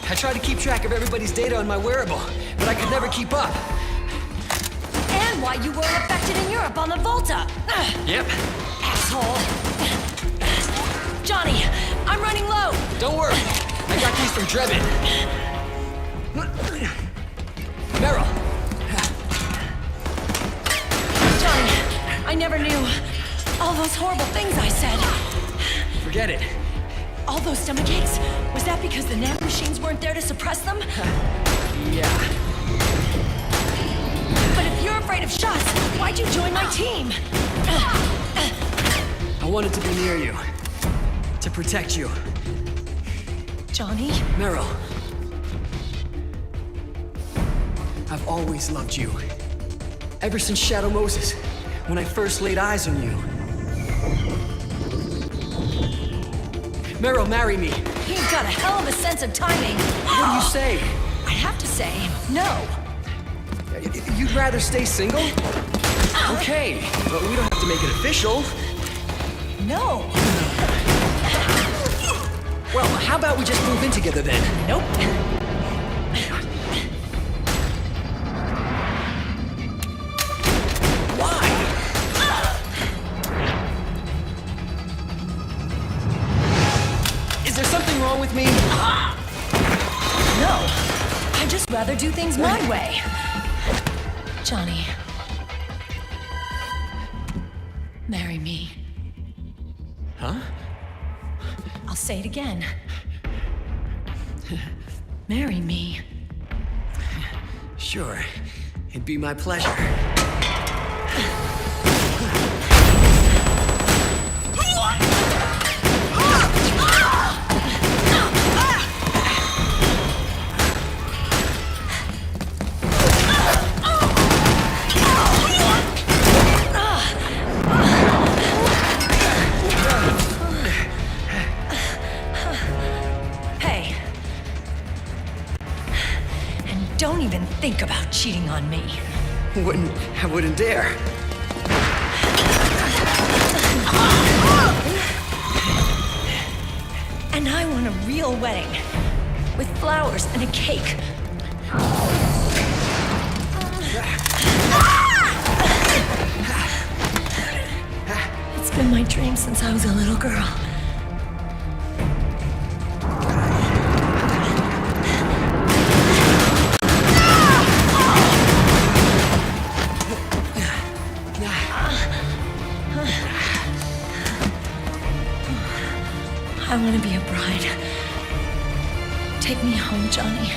I tried to keep track of everybody's data on my wearable, but I could never keep up. understand why you weren't affected in Europe on the Volta. Yep. Asshole. Johnny, I'm running low. Don't worry. I got these from Drebin. Meryl. Johnny, I never knew all those horrible things I said. Forget it. All those stomach aches? Was that because the nanomachines weren't there to suppress them? Yeah. But if you're afraid of shots, why'd you join my team? I wanted to be near you. To protect you. Johnny? Meryl. I've always loved you. Ever since Shadow Moses, when I first laid eyes on you. Meryl, marry me. You've got a hell of a sense of timing. What do you say? I have to say, no. You'd rather stay single? Okay, but we don't have to make it official. No. Well, how about we just move in together then? Nope. Why? Is there something wrong with me? No. I'd just rather do things my way. Johnny. Marry me. Huh? I'll say it again. Marry me. Sure. It'd be my pleasure. Don't even think about cheating on me. I wouldn't dare. And I want a real wedding. With flowers and a cake. It's been my dream since I was a little girl. I want to be a bride. Take me home, Johnny.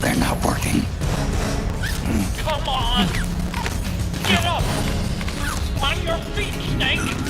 They're not working. Come on! Get up! On your feet, Snake!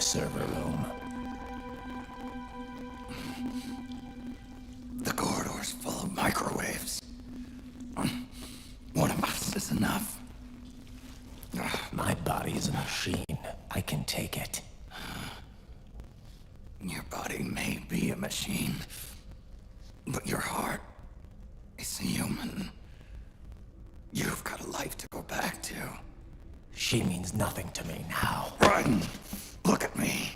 server room. The corridor's full of microwaves. One of us is enough. My body is a machine. I can take it. Your body may be a machine, but your heart is human. You've got a life to go back to. She means nothing to me now. Ryzen, look at me.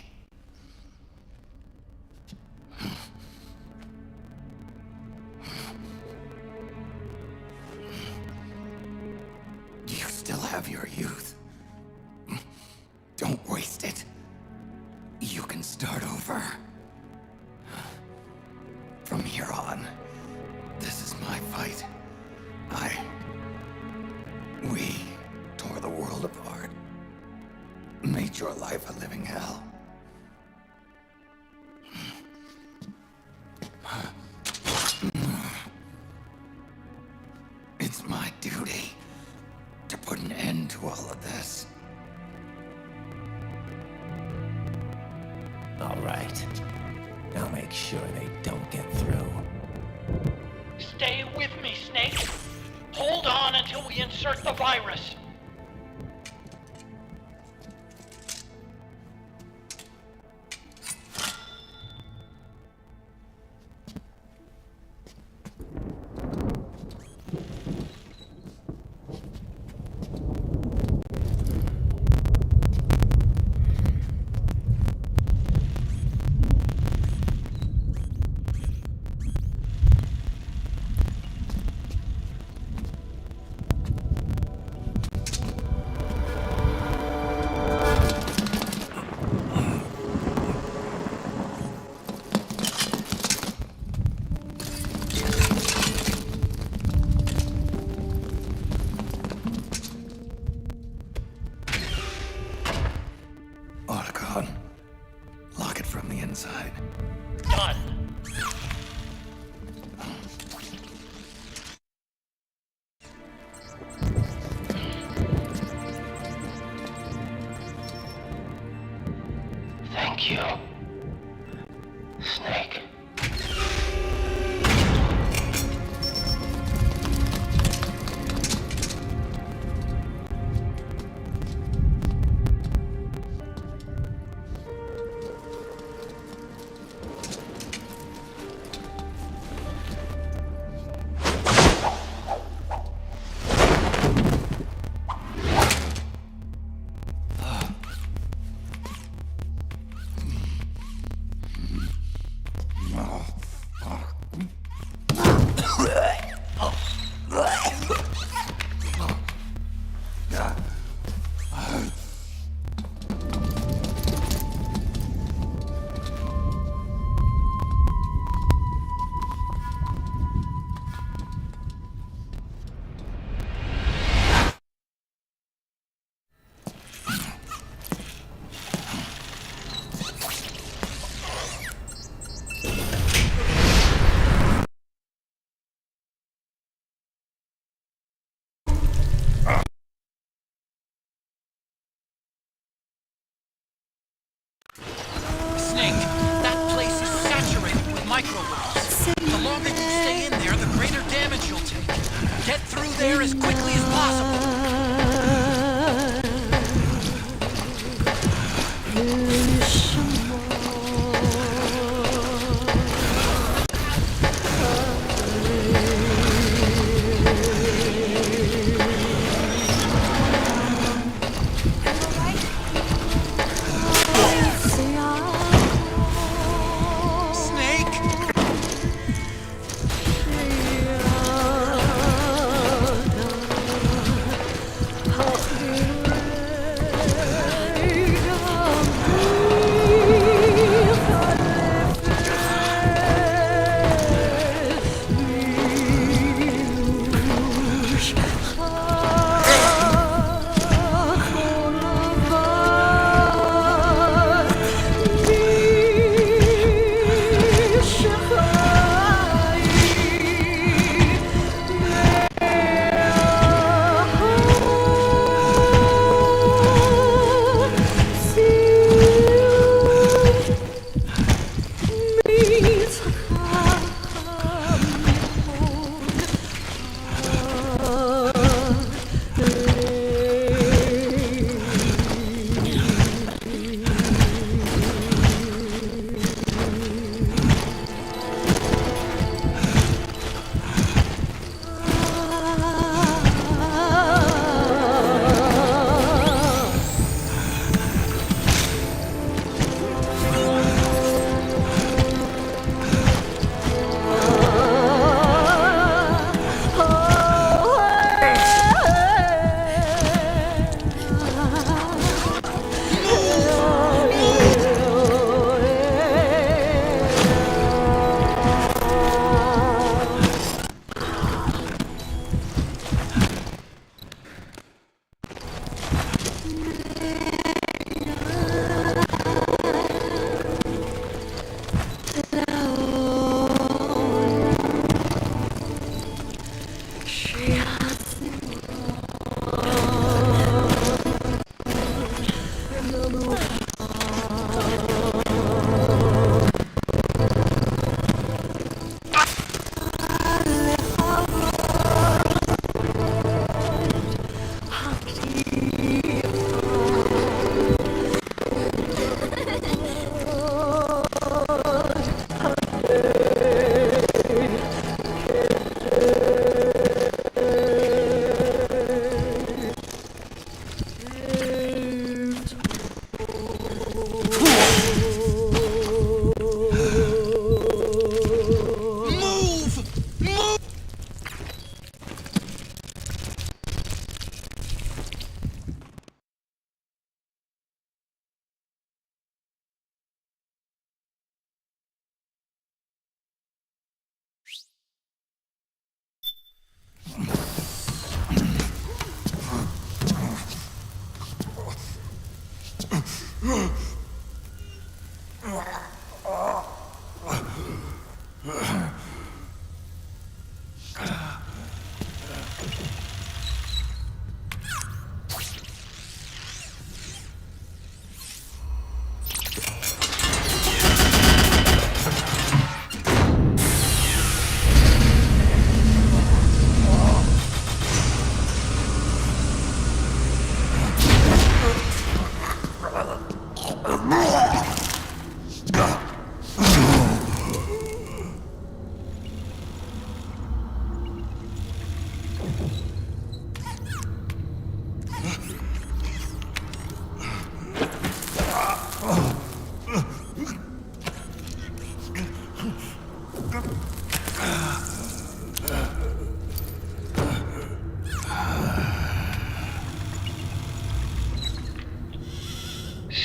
You still have your youth. Don't waste it. You can start over. From here on, this is my fight. We tore the world apart. Made your life a living hell. It's my duty to put an end to all of this. All right. I'll make sure they don't get through. Stay with me, Snake. Hold on until we insert the virus. Lock it from the inside. Done. Thank you, Snake. microwaves. The longer you stay in there, the greater damage you'll take. Get through there as quickly as possible.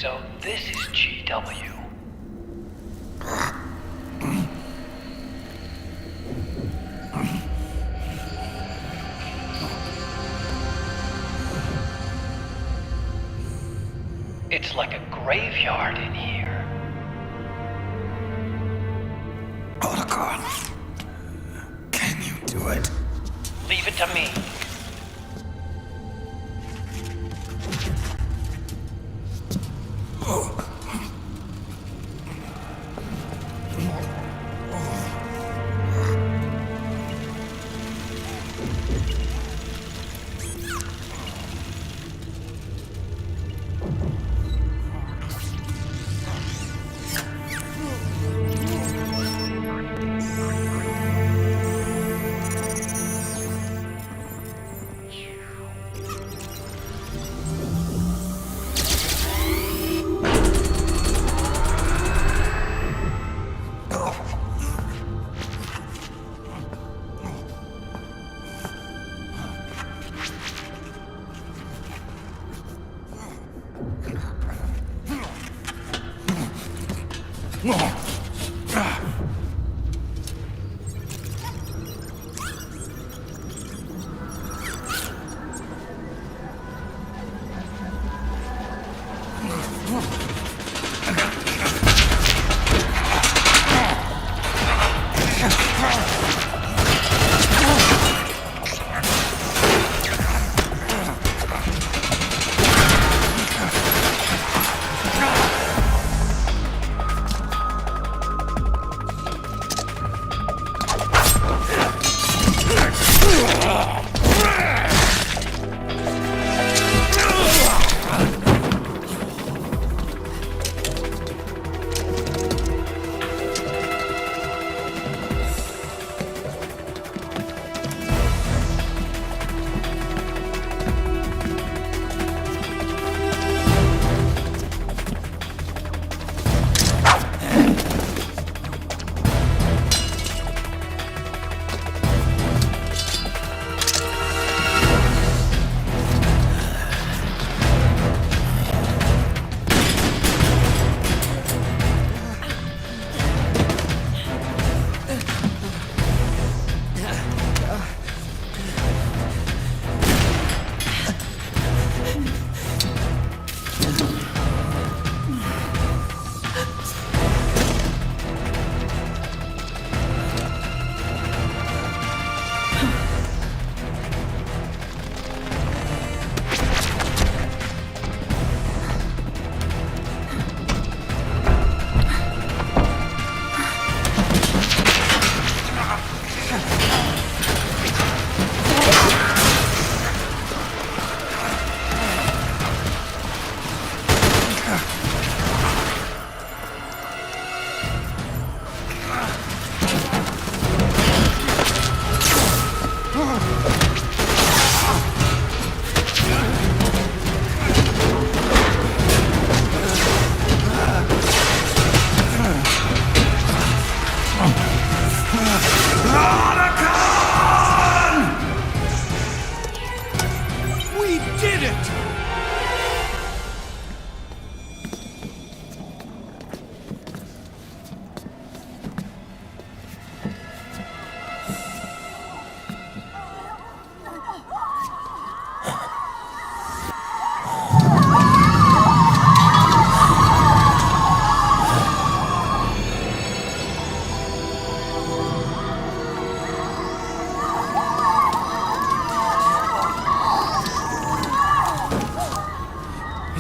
So this is GW. It's like a graveyard in here. Protocol. Can you do it? Leave it to me.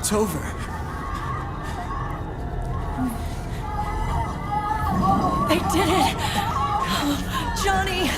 It's over. They did it! Johnny!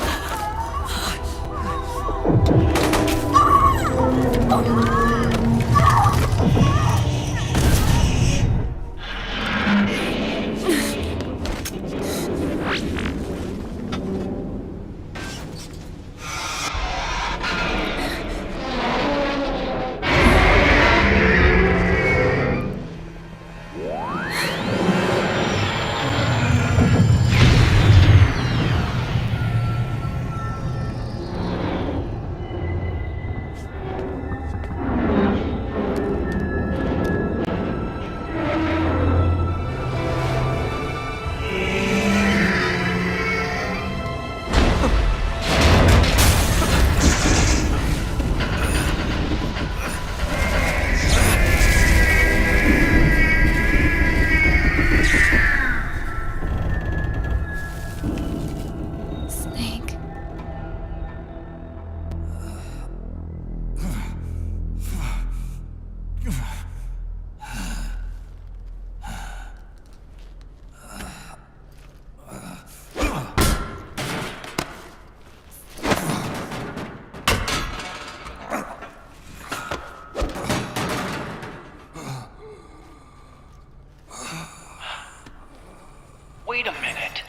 Wait a minute.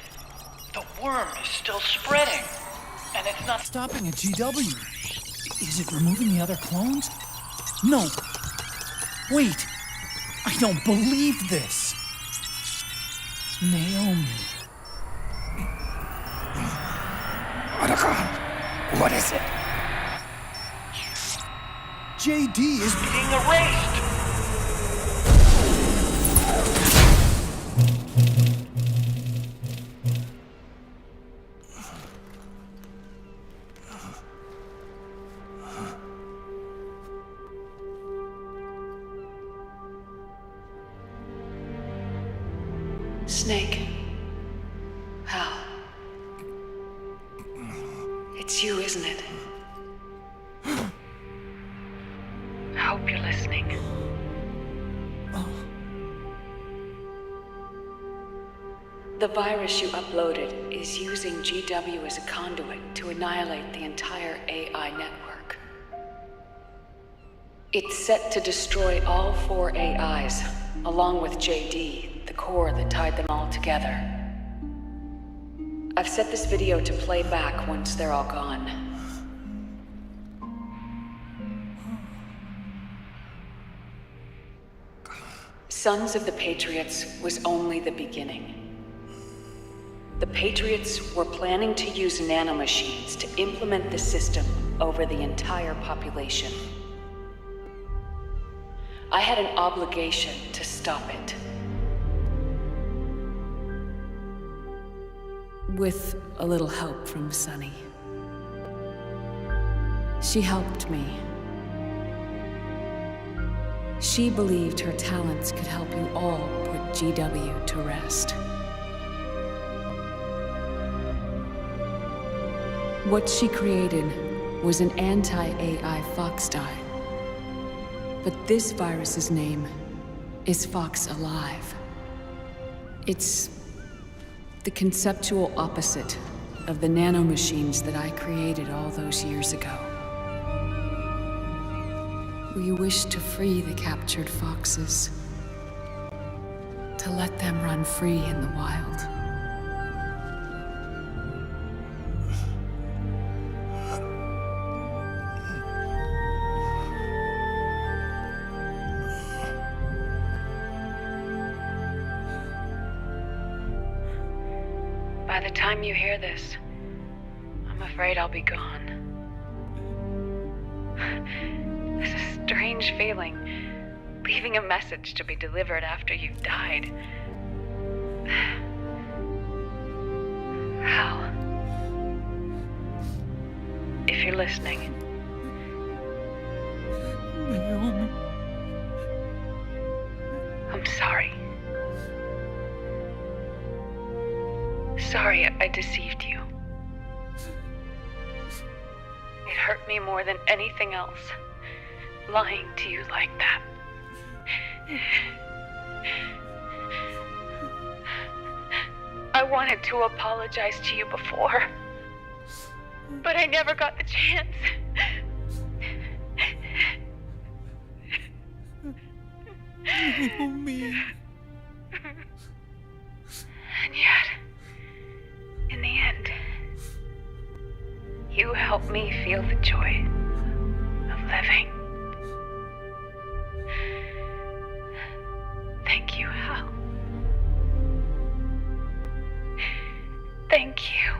The worm is still spreading, and it's not stopping at GW. Is it removing the other clones? No. Wait. I don't believe this. Naomi. What is it? JD is being erased. Snake. Hal. It's you, isn't it? I hope you're listening. The virus you uploaded is using GW as a conduit to annihilate the entire AI network. It's set to destroy all 4 AIs, along with JD, the core that tied them all together. I've set this video to play back once they're all gone. Sons of the Patriots was only the beginning. The Patriots were planning to use nanomachines to implement the system over the entire population. I had an obligation to stop it. With a little help from Sunny. She helped me. She believed her talents could help you all put GW to rest. What she created was an anti-AI Fox dye. But this virus's name is Fox Alive. It's the conceptual opposite of the nanomachines that I created all those years ago. We wish to free the captured foxes, to let them run free in the wild. By the time you hear this, I'm afraid I'll be gone. It's a strange feeling, leaving a message to be delivered after you've died. Hal, if you're listening, I'm sorry. Sorry I deceived you. It hurt me more than anything else, lying to you like that. I wanted to apologize to you before, but I never got the chance. And yet, in the end, you helped me feel the joy of living. Thank you, Hal. Thank you.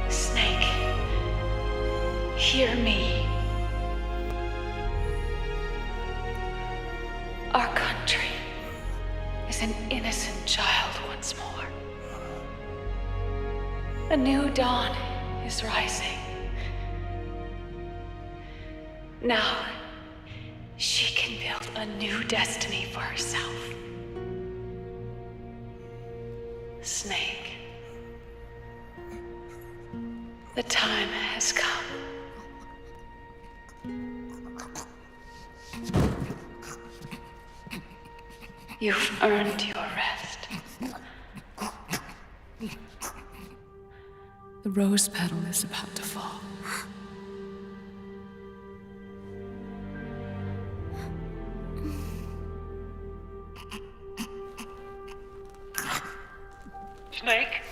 Snake, hear me. Our country is an innocent child once more. A new dawn is rising. Now, she can build a new destiny for herself. Snake, the time has come. You've earned your rest. The rose petal is about to fall. Snake?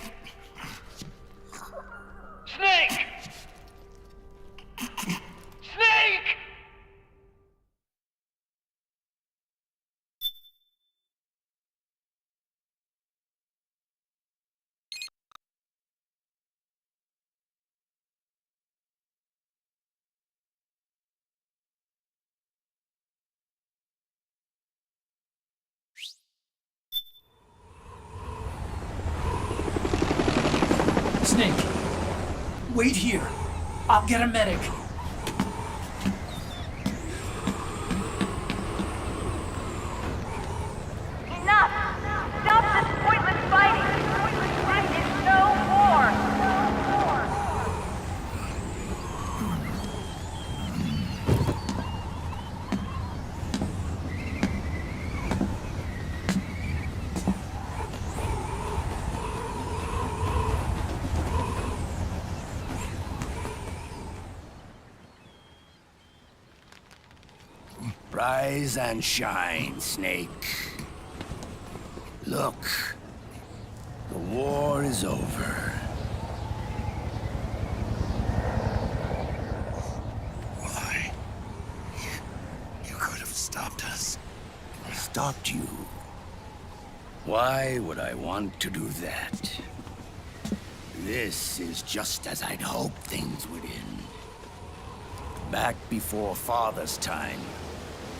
Snake, wait here. I'll get a medic. Enough! Stop this pointless fighting! This is no war! Rise and shine, Snake. Look, the war is over. Why? You could have stopped us. Stopped you? Why would I want to do that? This is just as I'd hoped things would end. Back before Father's time,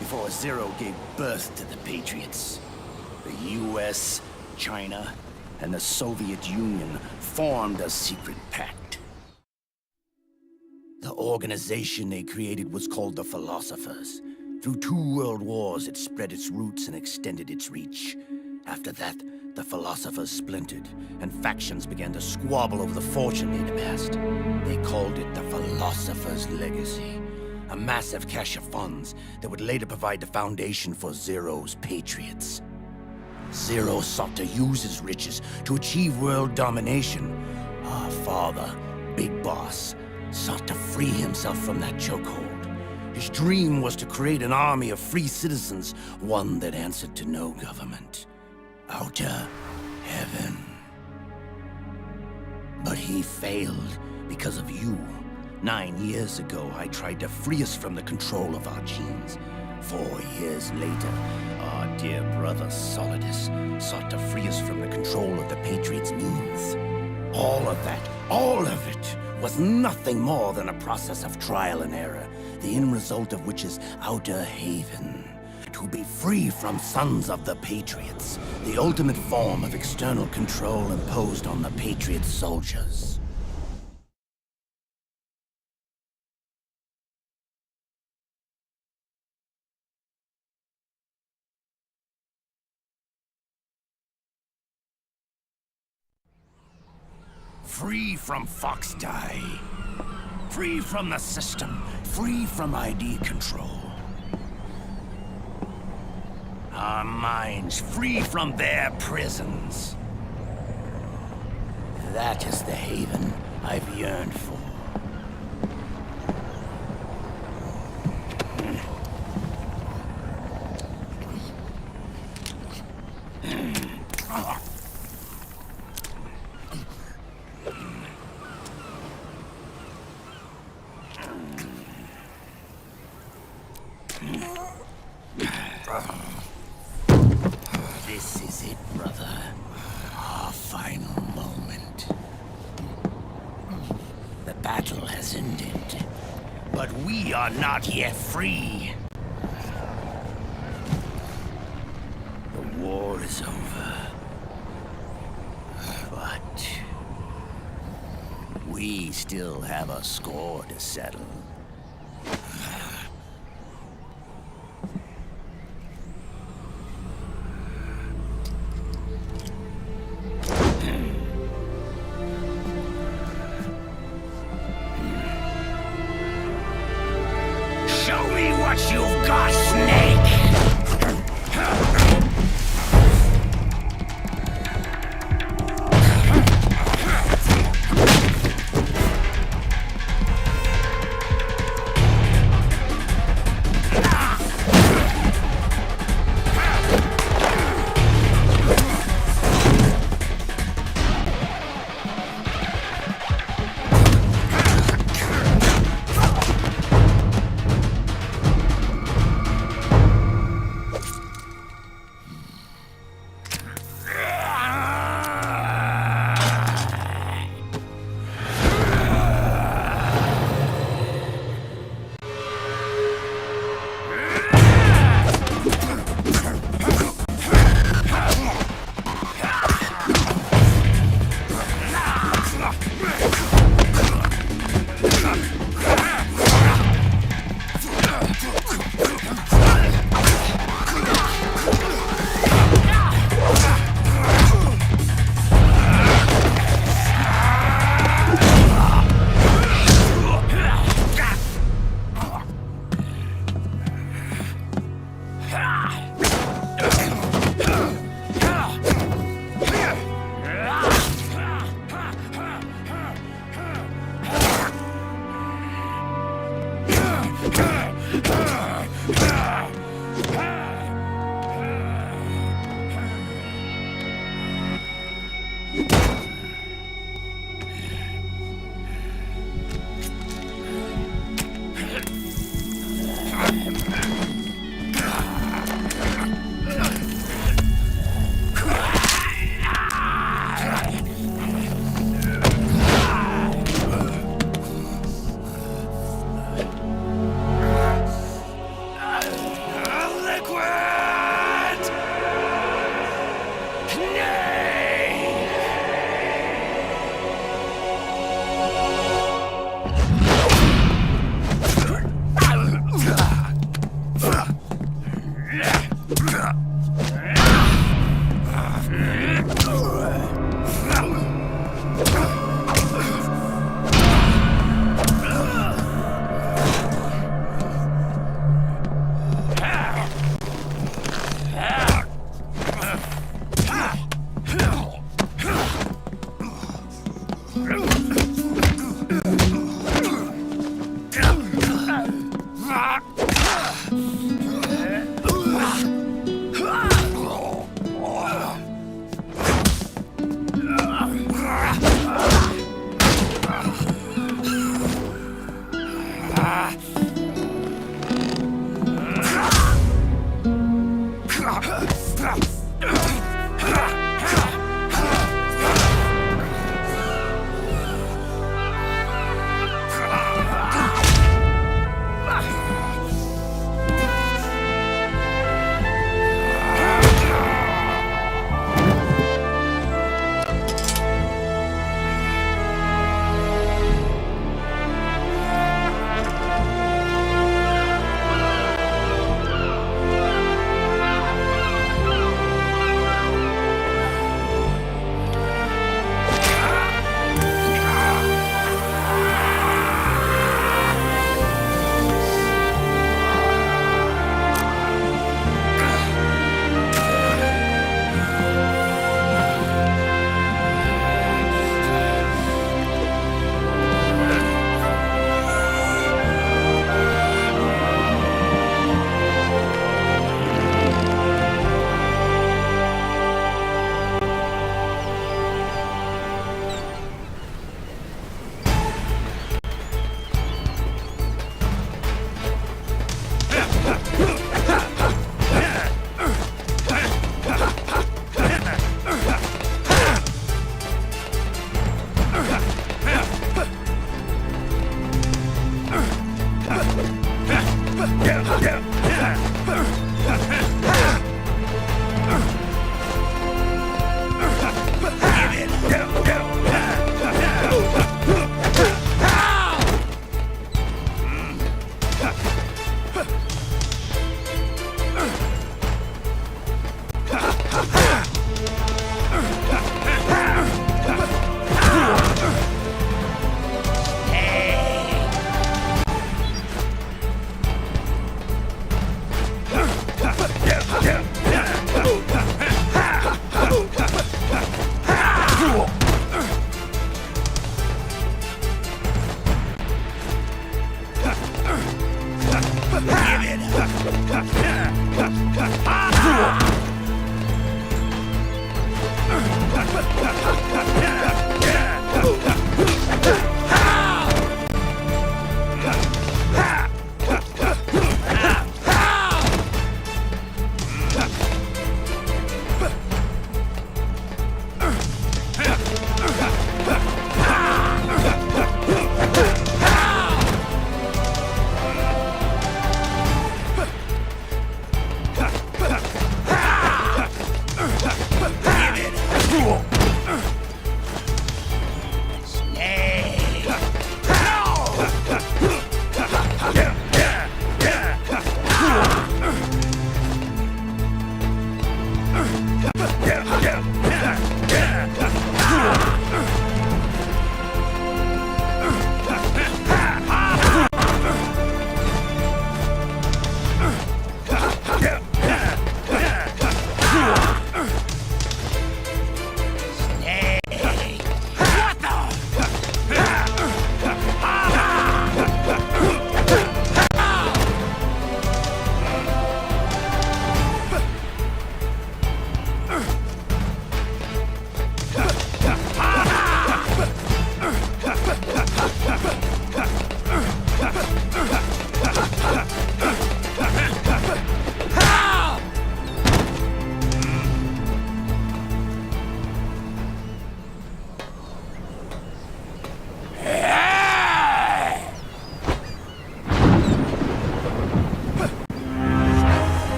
before Zero gave birth to the Patriots, the US, China, and the Soviet Union formed a secret pact. The organization they created was called the Philosophers. Through 2 world wars, it spread its roots and extended its reach. After that, the Philosophers splintered, and factions began to squabble over the fortune they'd amassed. They called it the Philosopher's Legacy, a massive cache of funds that would later provide the foundation for Zero's Patriots. Zero sought to use his riches to achieve world domination. Our father, Big Boss, sought to free himself from that chokehold. His dream was to create an army of free citizens, one that answered to no government. Outer heaven. But he failed because of you. 9 years ago, I tried to free us from the control of our genes. 4 years later, our dear brother Solidus sought to free us from the control of the Patriots' means. All of it, was nothing more than a process of trial and error, the end result of which is Outer Haven. To be free from sons of the Patriots, the ultimate form of external control imposed on the Patriot soldiers. Free from Fox Die. Free from the system. Free from ID control. Our minds free from their prisons. That is the haven I've yearned for. This is it, brother. Our final moment. The battle has ended, but we are not yet free. The war is over, but we still have a score to settle. You've got, Snake!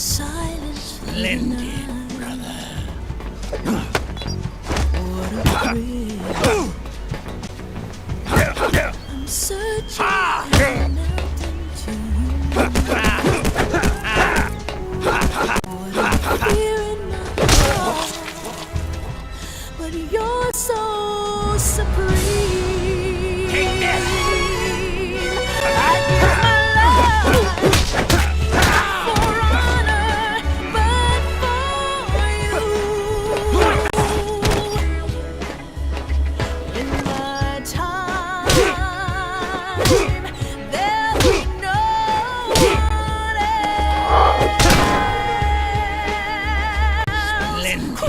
Splendid, brother. What a thrill. I'm searching and melting to you. What a fear in my heart. But you're so supreme. Take this. I give my life for honor, but for you. In my time, there'll be no one else. Splendid.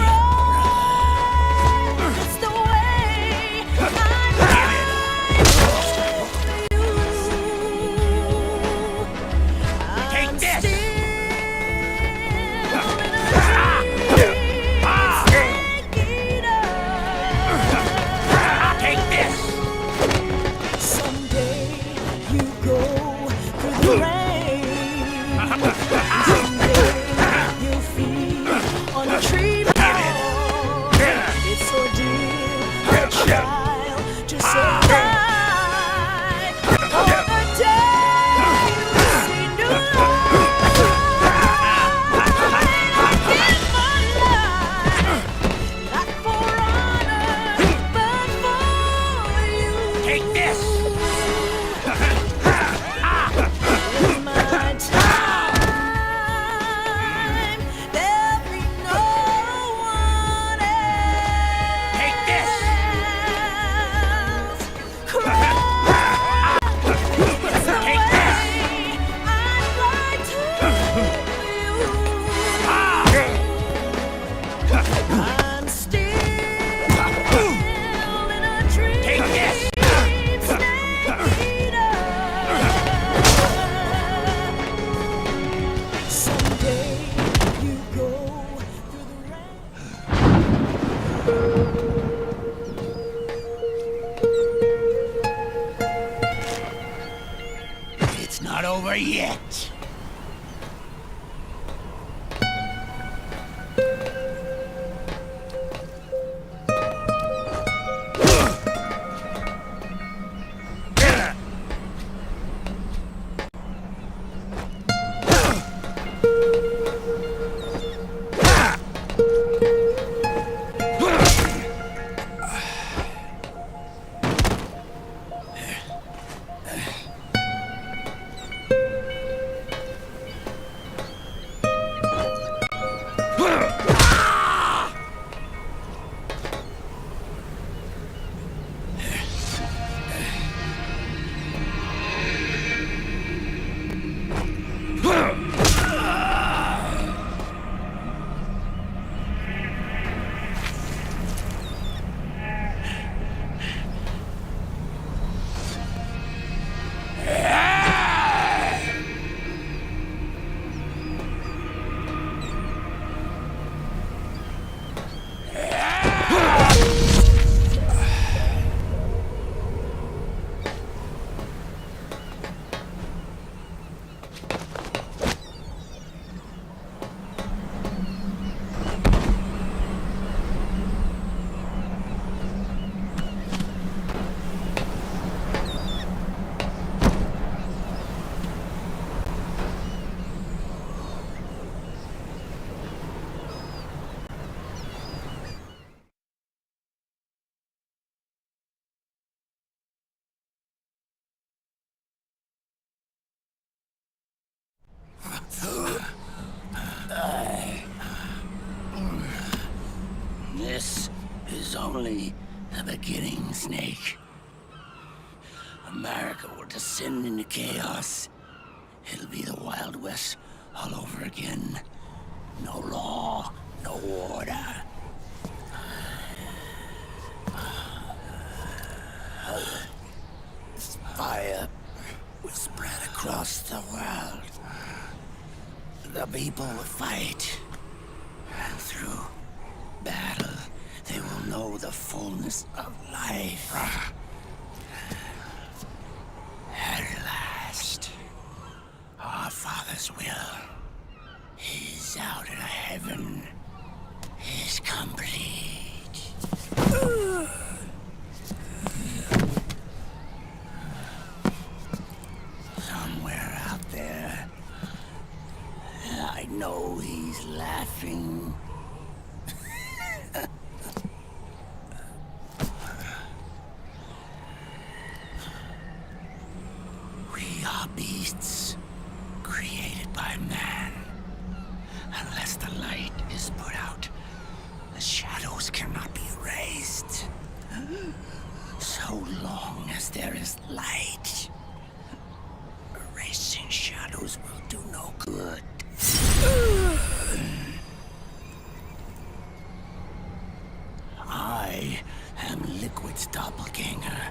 It's the way I Take this. Take this. Someday you go through the rain. Someday you'll feed on a tree ball. It's so dear a child to survive. On the day you see new life, I give my life, not for honor, but for you. Take this. In my time, there'll be no one else. Take this. It's the way I'd like to you. I'm still in a dream. Take this. Someday you go through the rain. It's not over yet. This is only the beginning, Snake. America will descend into chaos. It'll be the Wild West all over again. No law, no order. Fire will spread across the world. The people will fight. And through battle, they will know the fullness of life. At last, our Father's will His outer heaven is complete. Somewhere out there, I know he's laughing. We are beasts created by man. Unless the light is put out, the shadows cannot be erased. So long as there is light, erasing shadows will do no good. I am Liquid's doppelganger,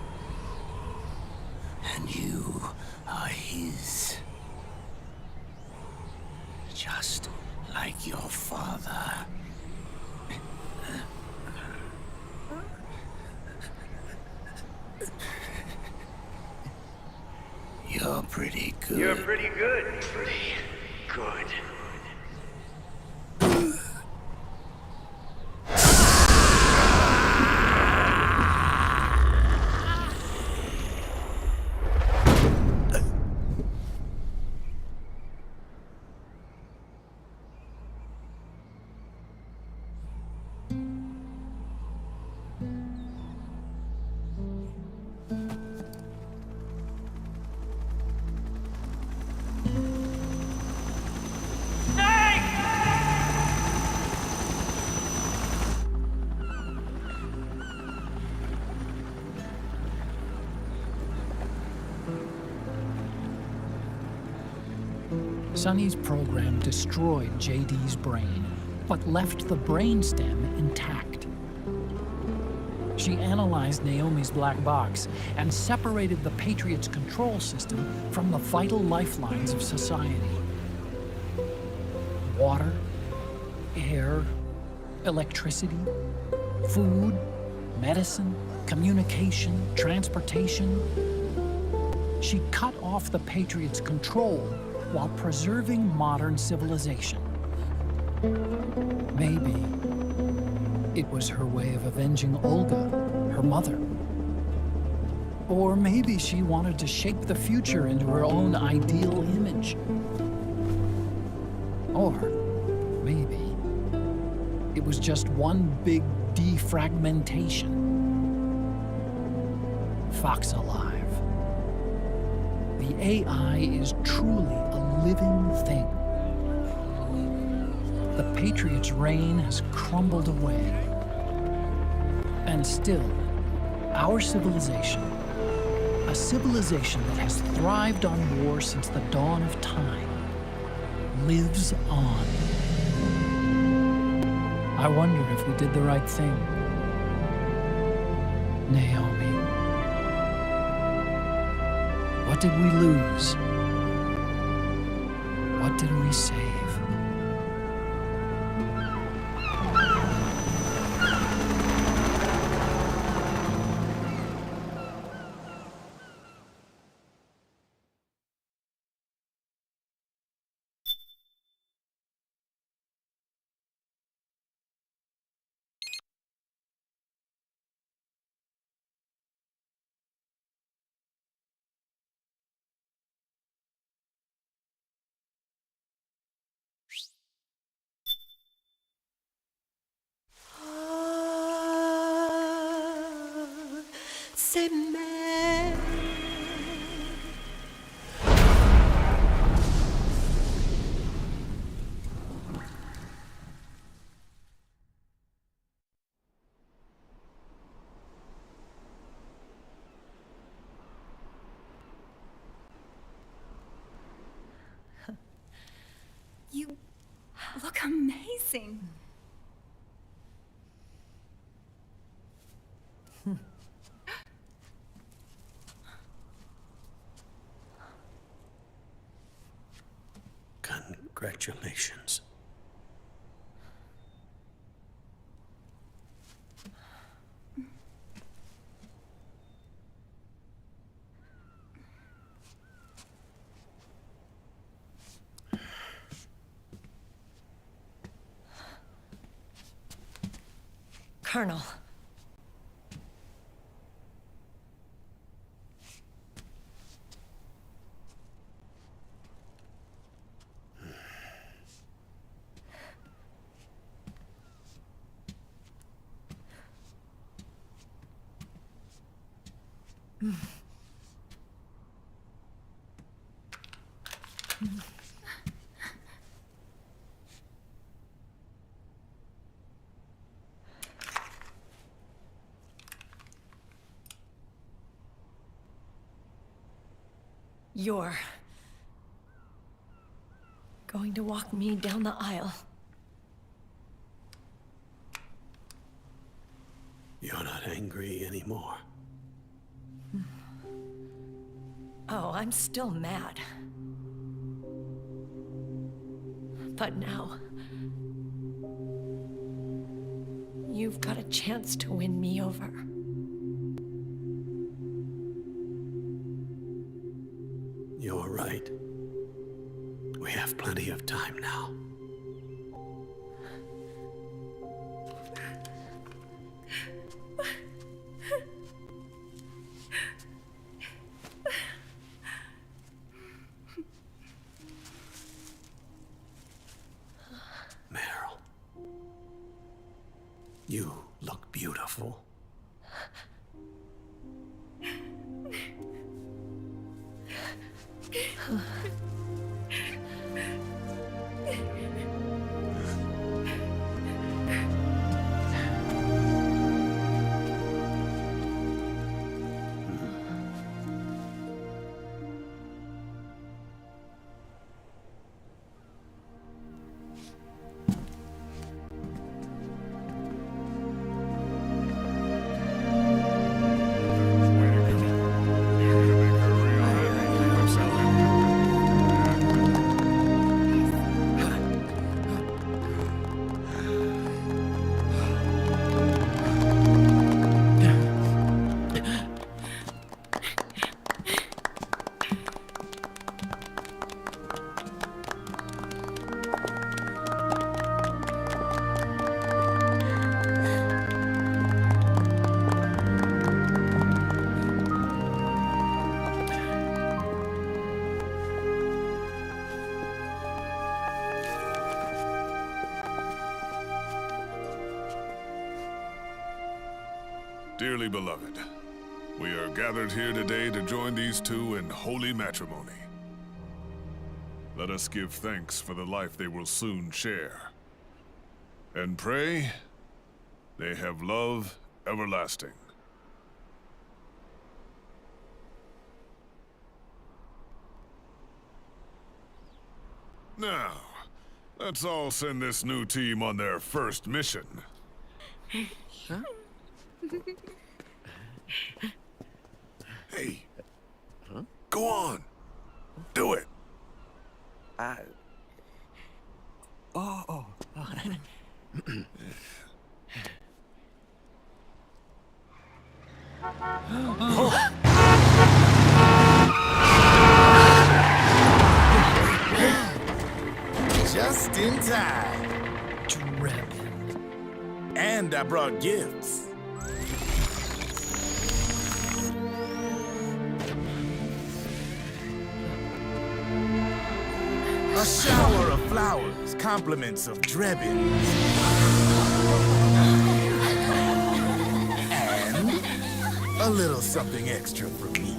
and you are his. Just like your father. You're pretty good. You're pretty good. Pretty good. Sonny's program destroyed JD's brain, but left the brainstem intact. She analyzed Naomi's black box and separated the Patriot's control system from the vital lifelines of society. Water, air, electricity, food, medicine, communication, transportation. She cut off the Patriot's control while preserving modern civilization. Maybe it was her way of avenging Olga, her mother. Or maybe she wanted to shape the future into her own ideal image. Or maybe it was just one big defragmentation. Fox alive. The AI is truly a living thing. The Patriot's reign has crumbled away. And still, our civilization, a civilization that has thrived on war since the dawn of time, lives on. I wonder if we did the right thing. Naomi. What did we lose? What did we save? You look amazing. Congratulations. Colonel. You're going to walk me down the aisle. You're not angry anymore. Oh, I'm still mad. But now, you've got a chance to win me over. You're right. We have plenty of time now. Meryl, you look beautiful. Dearly beloved, we are gathered here today to join these two in holy matrimony. Let us give thanks for the life they will soon share, and pray they have love everlasting. Now, let's all send this new team on their first mission. Huh? Hey, go on. Do it. Oh. Just in time. Drebin. And I brought gifts. A shower of flowers, compliments of Drebin. And a little something extra from me.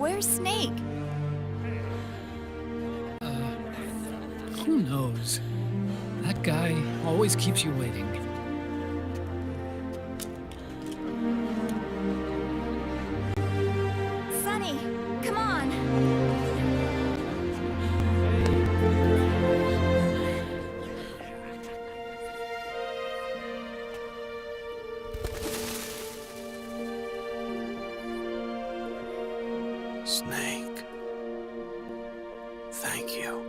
Where's Snake? Who knows? That guy always keeps you waiting. Sonny, come on. Snake. Thank you.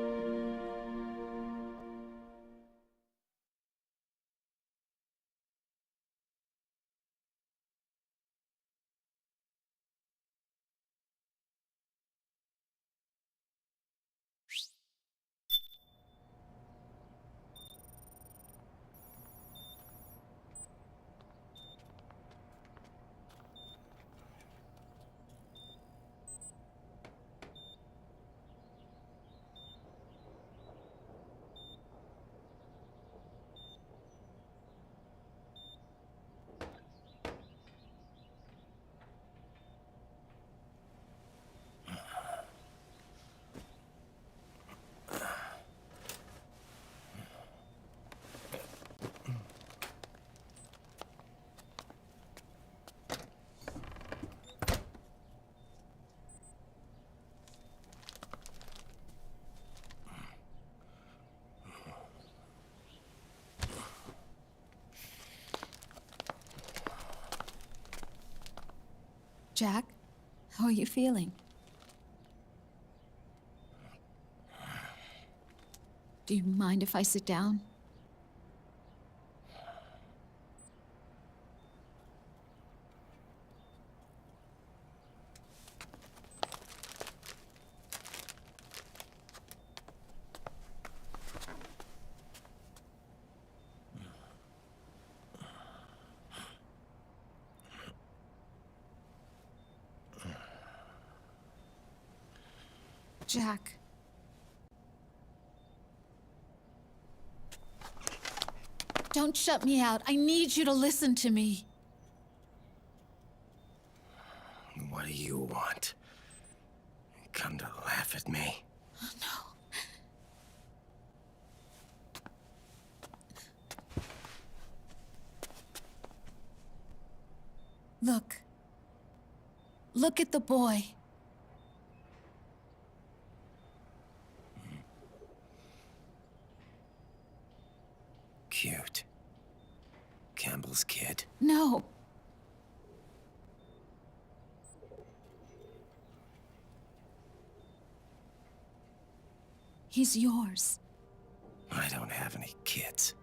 Jack, how are you feeling? Do you mind if I sit down? Jack. Don't shut me out. I need you to listen to me. What do you want? Come to laugh at me? Look. Look at the boy. Cute. Campbell's kid. No. He's yours. I don't have any kids.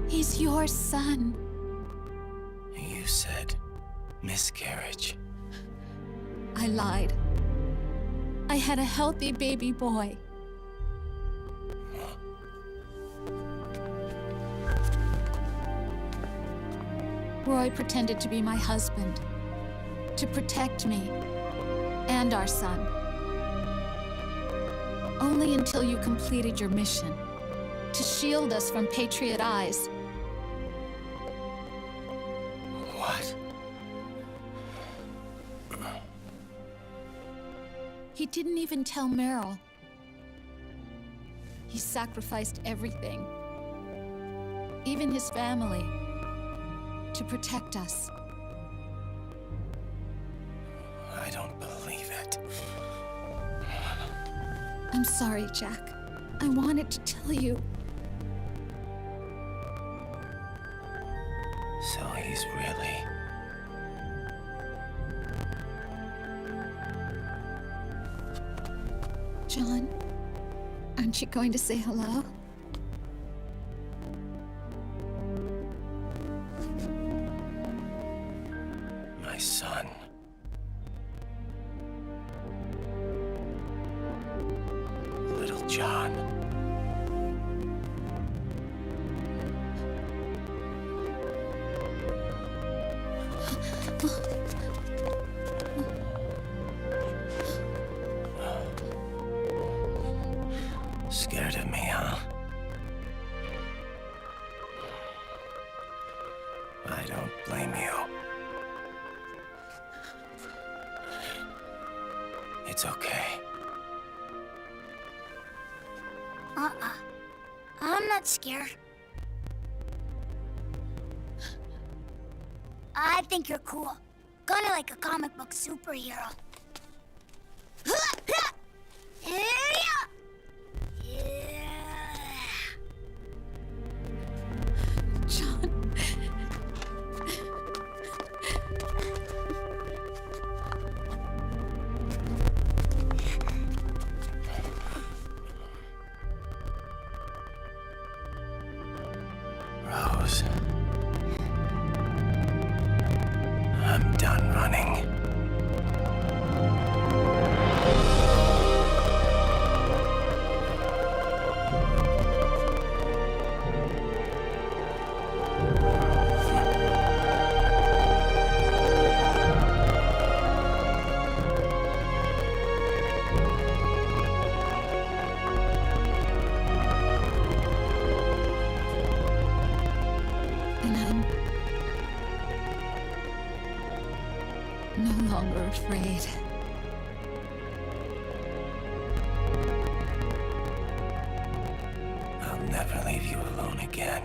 He's your son. You said miscarriage. I lied. I had a healthy baby boy. Roy pretended to be my husband, to protect me and our son. Only until you completed your mission, to shield us from Patriot eyes. What? He didn't even tell Meryl. He sacrificed everything, even his family, to protect us. I don't believe it. I'm sorry, Jack. I wanted to tell you. So he's really... John, aren't you going to say hello? My son. Little John. Scared of me, huh? I don't blame you. It's okay. I'm not scared. I think you're cool. Kinda like a comic book superhero. John. Rose. I'm done running. And I'm no longer afraid. I'll never leave you alone again.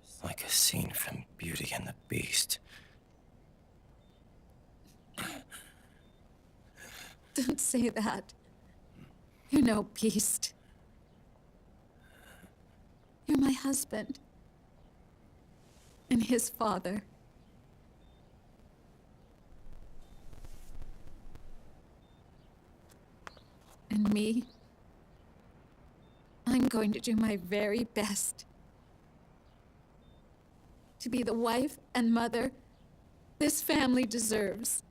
It's like a scene from Beauty and the Beast. Don't say that. You're no beast. You're my husband. And his father. And me. I'm going to do my very best to be the wife and mother this family deserves.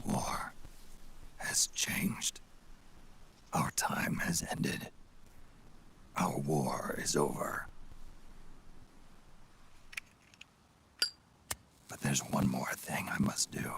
War has changed. Our time has ended. Our war is over. But there's one more thing I must do.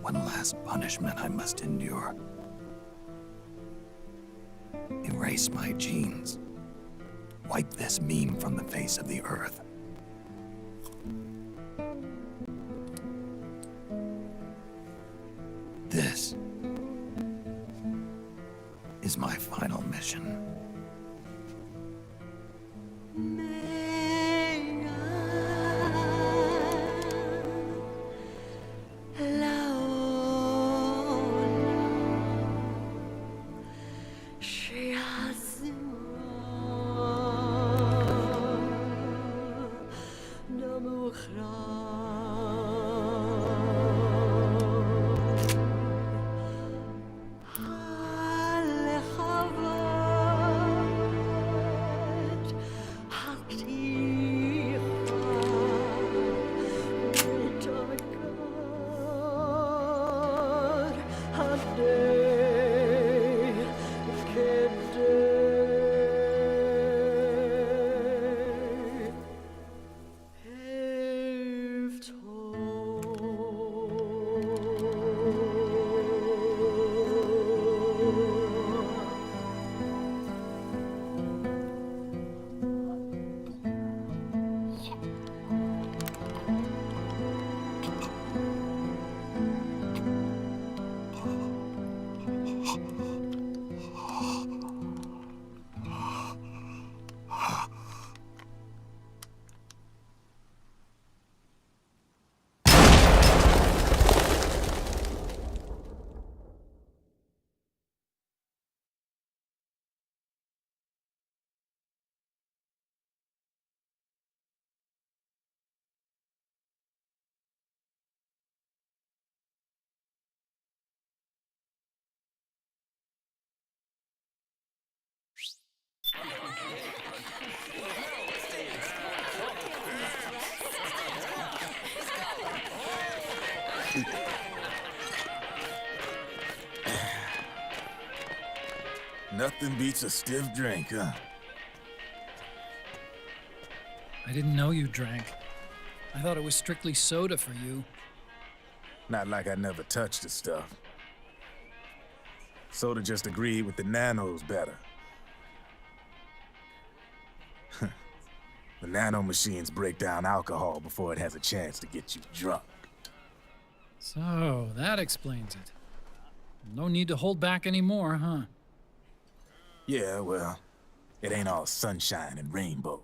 One last punishment I must endure. Erase my genes. Wipe this meme from the face of the earth. This is my final mission. Nothing beats a stiff drink, huh? I didn't know you drank. I thought it was strictly soda for you. Not like I never touched the stuff. Soda just agreed with the nanos better. The nano machines break down alcohol before it has a chance to get you drunk. So, that explains it. No need to hold back anymore, huh? Yeah, well, it ain't all sunshine and rainbows.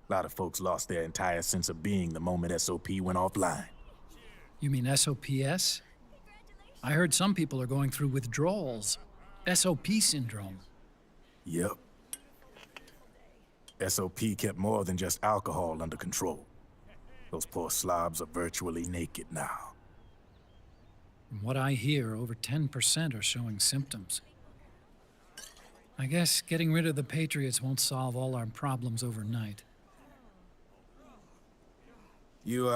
A lot of folks lost their entire sense of being the moment SOP went offline. You mean SOPS? I heard some people are going through withdrawals. SOP syndrome. Yep. SOP kept more than just alcohol under control. Those poor slobs are virtually naked now. From what I hear, over 10% are showing symptoms. I guess getting rid of the Patriots won't solve all our problems overnight. You,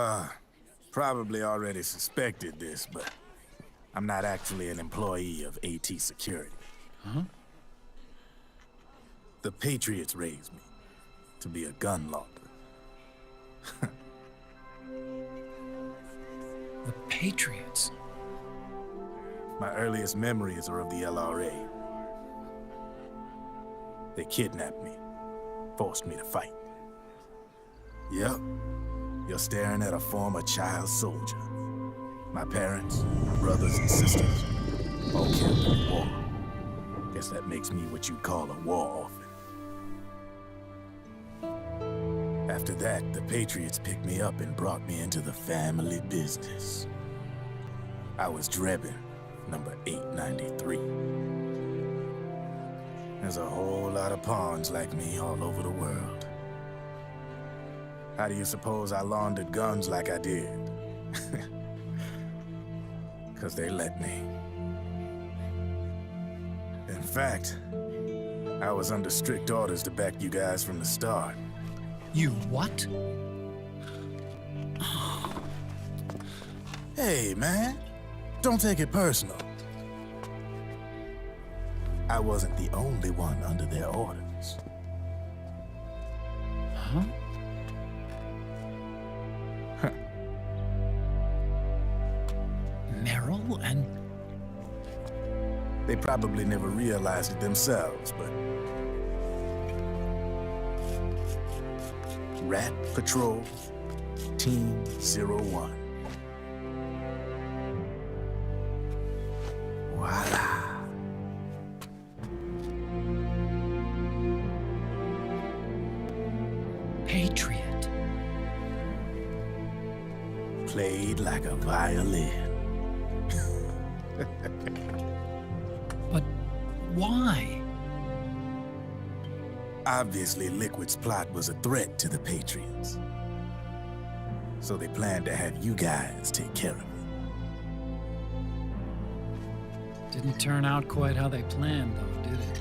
probably already suspected this, but I'm not actually an employee of AT Security. Huh? The Patriots raised me to be a gun launder. The Patriots? My earliest memories are of the LRA. They kidnapped me, forced me to fight. Yep, you're staring at a former child soldier. My parents, brothers and sisters, all killed in the war. Guess that makes me what you'd call a war orphan. After that, the Patriots picked me up and brought me into the family business. I was Drebin, number 893. There's a whole lot of pawns like me all over the world. How do you suppose I laundered guns like I did? 'Cause they let me. In fact, I was under strict orders to back you guys from the start. You what? Hey, man. Don't take it personal. I wasn't the only one under their orders. Huh? Merrill and... They probably never realized it themselves, but... Rat Patrol, Team 01. Voila. Patriot. Played like a violin. But why? Obviously, Liquid's plot was a threat to the Patriots. So they planned to have you guys take care of it. Didn't turn out quite how they planned, though, did it?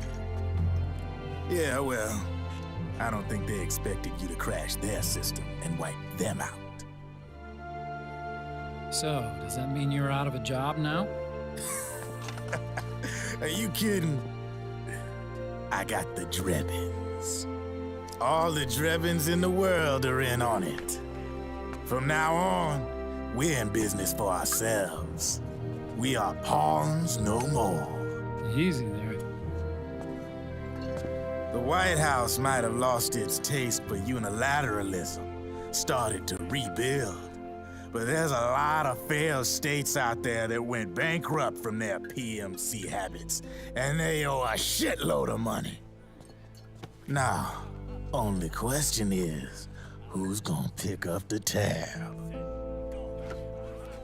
Yeah, well, I don't think they expected you to crash their system and wipe them out. So, does that mean you're out of a job now? Are you kidding? I got the Drebins. All the Drebins in the world are in on it. From now on, we're in business for ourselves. We are pawns no more. Easy there. The White House might have lost its taste for unilateralism, started to rebuild. But there's a lot of failed states out there that went bankrupt from their PMC habits, and they owe a shitload of money. Now, only question is, who's gonna pick up the tab?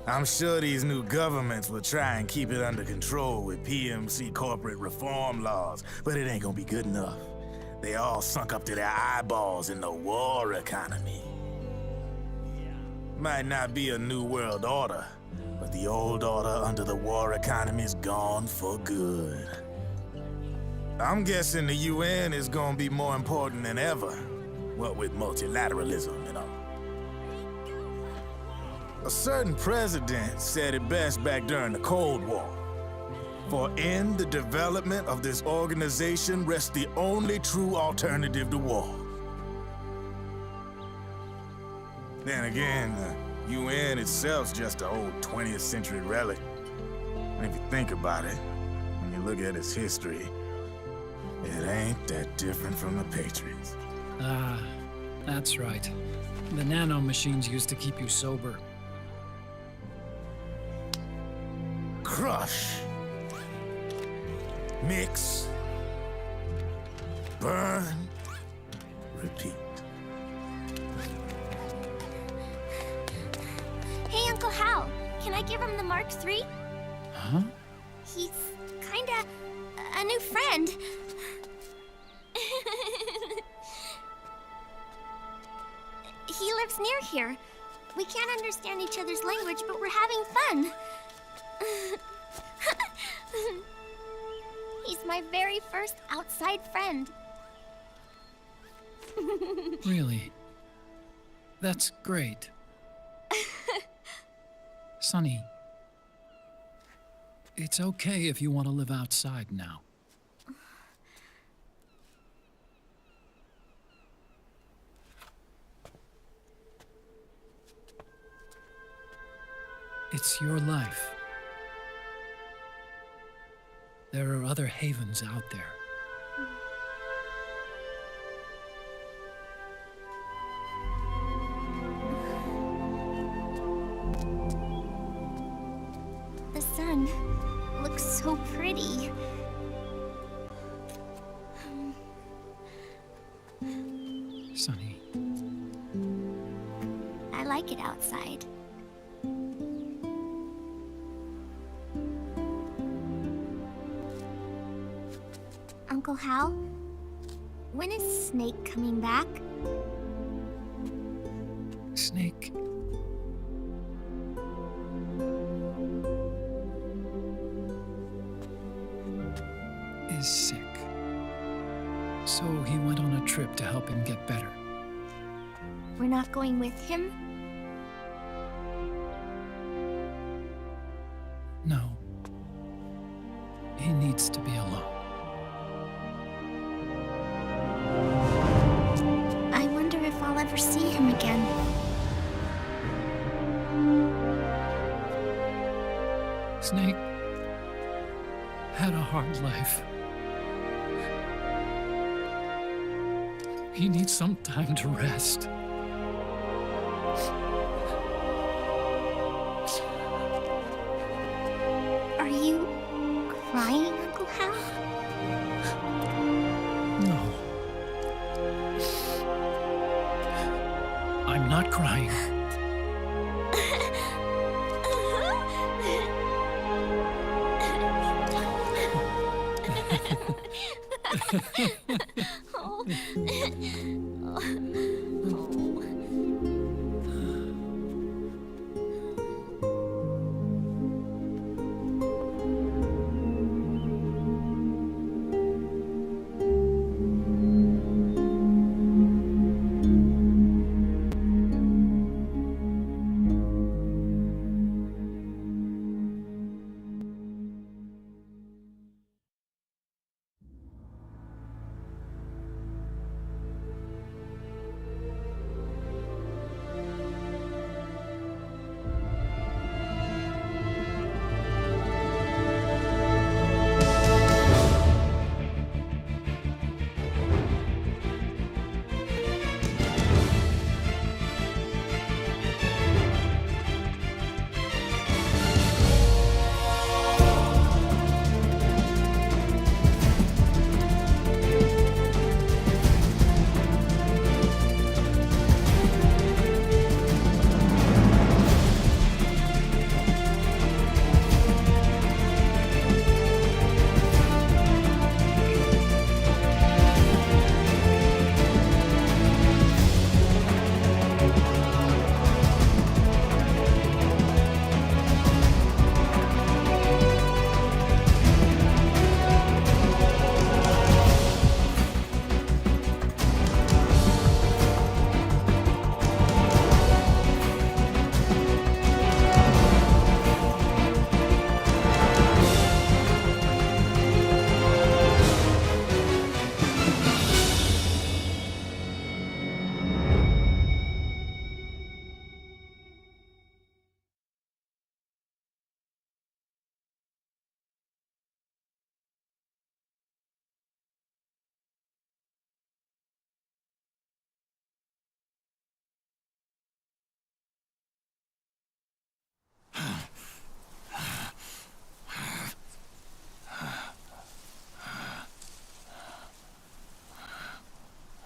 I'm sure these new governments will try and keep it under control with PMC corporate reform laws, but it ain't gonna be good enough. They all sunk up to their eyeballs in the war economy. Might not be a new world order, but the old order under the war economy's gone for good. I'm guessing the UN is gonna be more important than ever, what with multilateralism and all. A certain president said it best back during the Cold War. For in the development of this organization rests the only true alternative to war. Then again, the UN itself's just an old 20th century relic. And if you think about it, when you look at its history, it ain't that different from the Patriots. Ah, that's right. The nanomachines used to keep you sober. Crush. Mix. Burn. Repeat. Hey, Uncle Hal, can I give him the Mark III? Huh? He's kinda a new friend. He lives near here. We can't understand each other's language, but we're having fun. He's my very first outside friend. Really? That's great. Sonny, it's okay if you want to live outside now. It's your life. There are other havens out there. The sun looks so pretty. Sonny. I like it outside. Uncle Hal, when is Snake coming back? Snake. Is sick. So he went on a trip to help him get better. We're not going with him? No. He needs to be alone. I wonder if I'll ever see him again. Snake had a hard life. He needs some time to rest. Are you crying, Uncle Hal? No. not crying.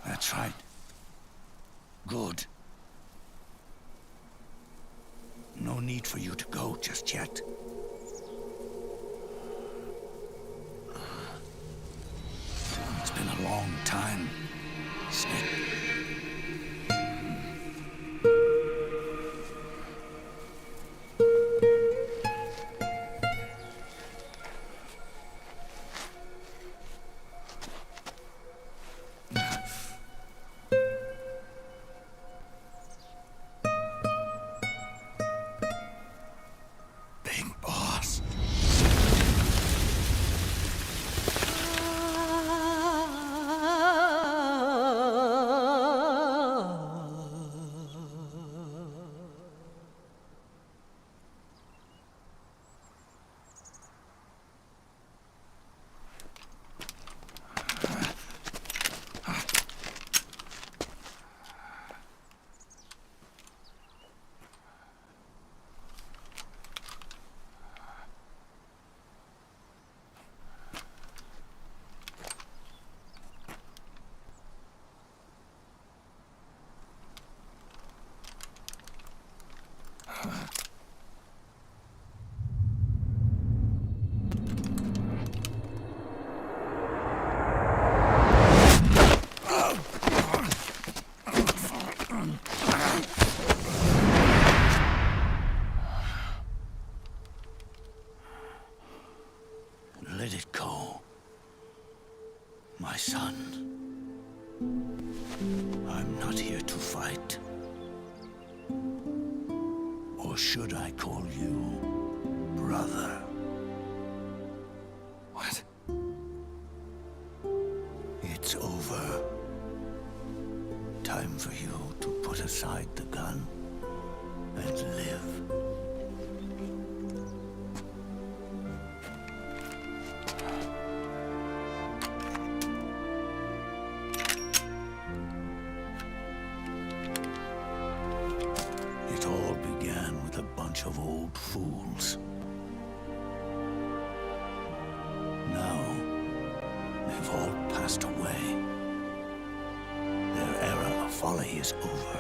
That's right. Good. No need for you to go just yet. It's been a long time, Snake. Let it go, my son. I'm not here to fight. Or should I call you brother? What? It's over. Time for you to put aside the gun and live. It all began with a bunch of old fools. Now, they've all passed away. Their era of folly is over.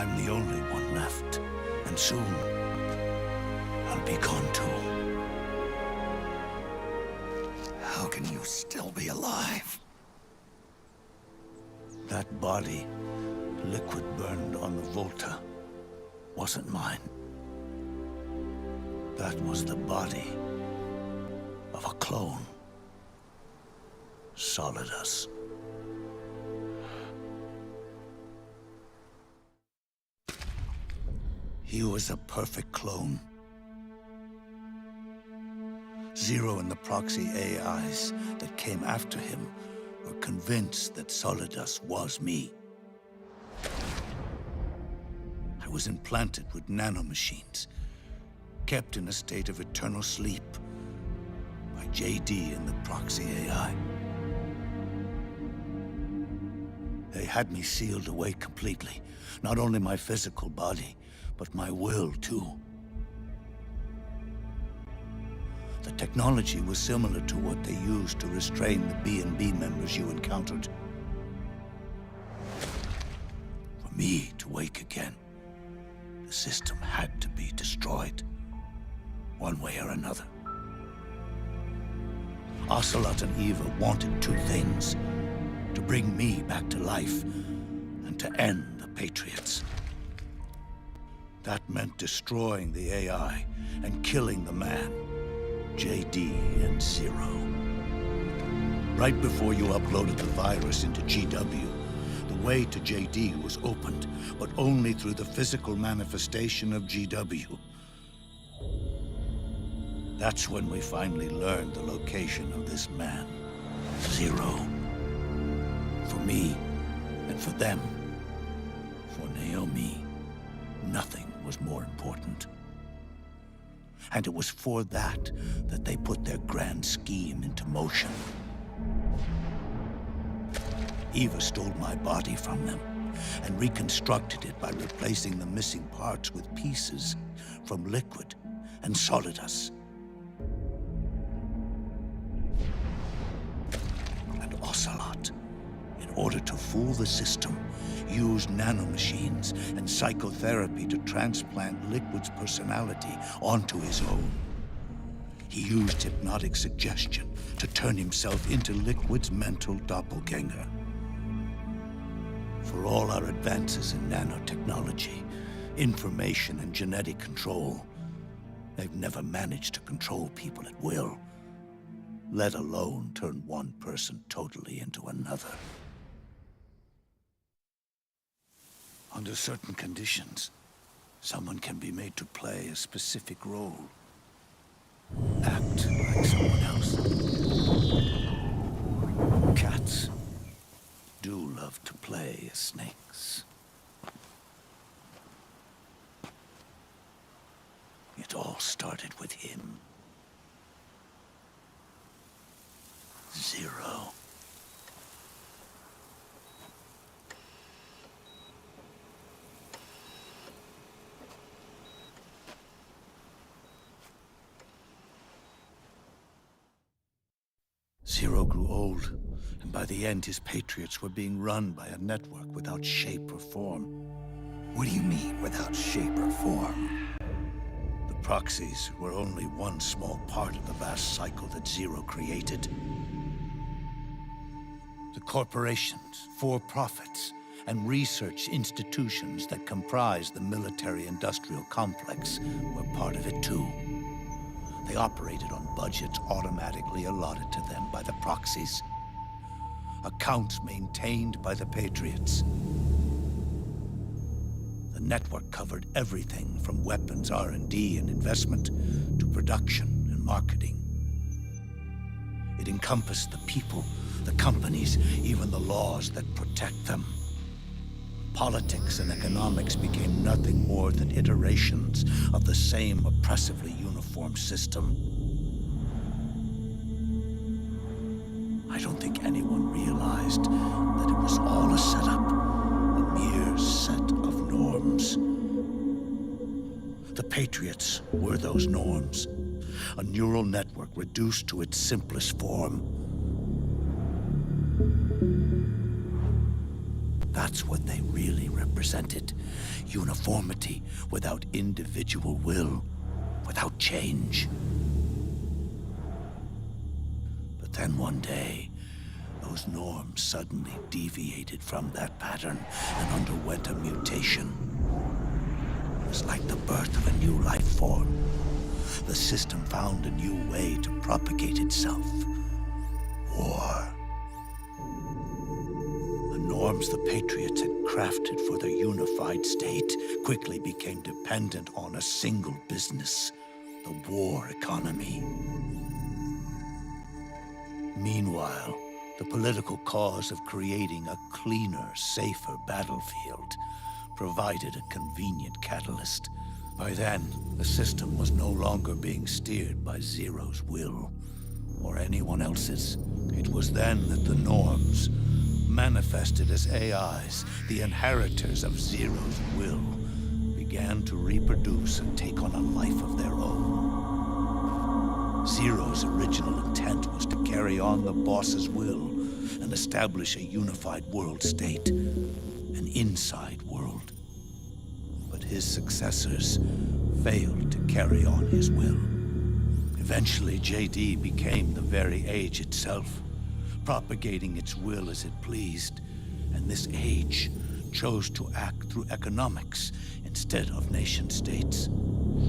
I'm the only one left, and soon I'll be gone too. How can you still be alive? That body, liquid burned on the Volta, wasn't mine. That was the body of a clone. Solidus. He was a perfect clone. Zero and the proxy AIs that came after him were convinced that Solidus was me. I was implanted with nanomachines, kept in a state of eternal sleep by JD and the proxy AI. They had me sealed away completely, not only my physical body, but my will too. The technology was similar to what they used to restrain the B&B members you encountered. For me to wake again, the system had to be destroyed, one way or another. Ocelot and Eva wanted two things: to bring me back to life, and to end the Patriots. That meant destroying the AI and killing the man, JD and Zero. Right before you uploaded the virus into GW, the way to JD was opened, but only through the physical manifestation of GW. That's when we finally learned the location of this man, Zero. For me, and for them, for Naomi, nothing was more important. And it was for that they put their grand scheme into motion. Eva stole my body from them and reconstructed it by replacing the missing parts with pieces from Liquid and Solidus. And Ocelot, in order to fool the system, used nanomachines and psychotherapy to transplant Liquid's personality onto his own. He used hypnotic suggestion to turn himself into Liquid's mental doppelganger. For all our advances in nanotechnology, information and genetic control, they've never managed to control people at will, let alone turn one person totally into another. Under certain conditions, someone can be made to play a specific role. Act like someone else. Cats do love to play as snakes. It all started with him. Zero. Zero grew old, and by the end his Patriots were being run by a network without shape or form. What do you mean, without shape or form? The proxies were only one small part of the vast cycle that Zero created. The corporations, for-profits, and research institutions that comprise the military-industrial complex were part of it too. They operated on budgets automatically allotted to them by the proxies. Accounts maintained by the Patriots. The network covered everything from weapons R&D and investment to production and marketing. It encompassed the people, the companies, even the laws that protect them. Politics and economics became nothing more than iterations of the same oppressively uniform system. I don't think anyone realized that it was all a setup, a mere set of norms. The Patriots were those norms, a neural network reduced to its simplest form. That's what they really represented. Uniformity without individual will, without change. But then one day, those norms suddenly deviated from that pattern and underwent a mutation. It was like the birth of a new life form. The system found a new way to propagate itself. War. The norms the Patriots had crafted for their unified state quickly became dependent on a single business, the war economy. Meanwhile, the political cause of creating a cleaner, safer battlefield provided a convenient catalyst. By then, the system was no longer being steered by Zero's will, or anyone else's. It was then that the norms, manifested as AIs, the inheritors of Zero's will, began to reproduce and take on a life of their own. Zero's original intent was to carry on the boss's will and establish a unified world state, an inside world. But his successors failed to carry on his will. Eventually, JD became the very age itself, propagating its will as it pleased, and this age chose to act through economics instead of nation-states.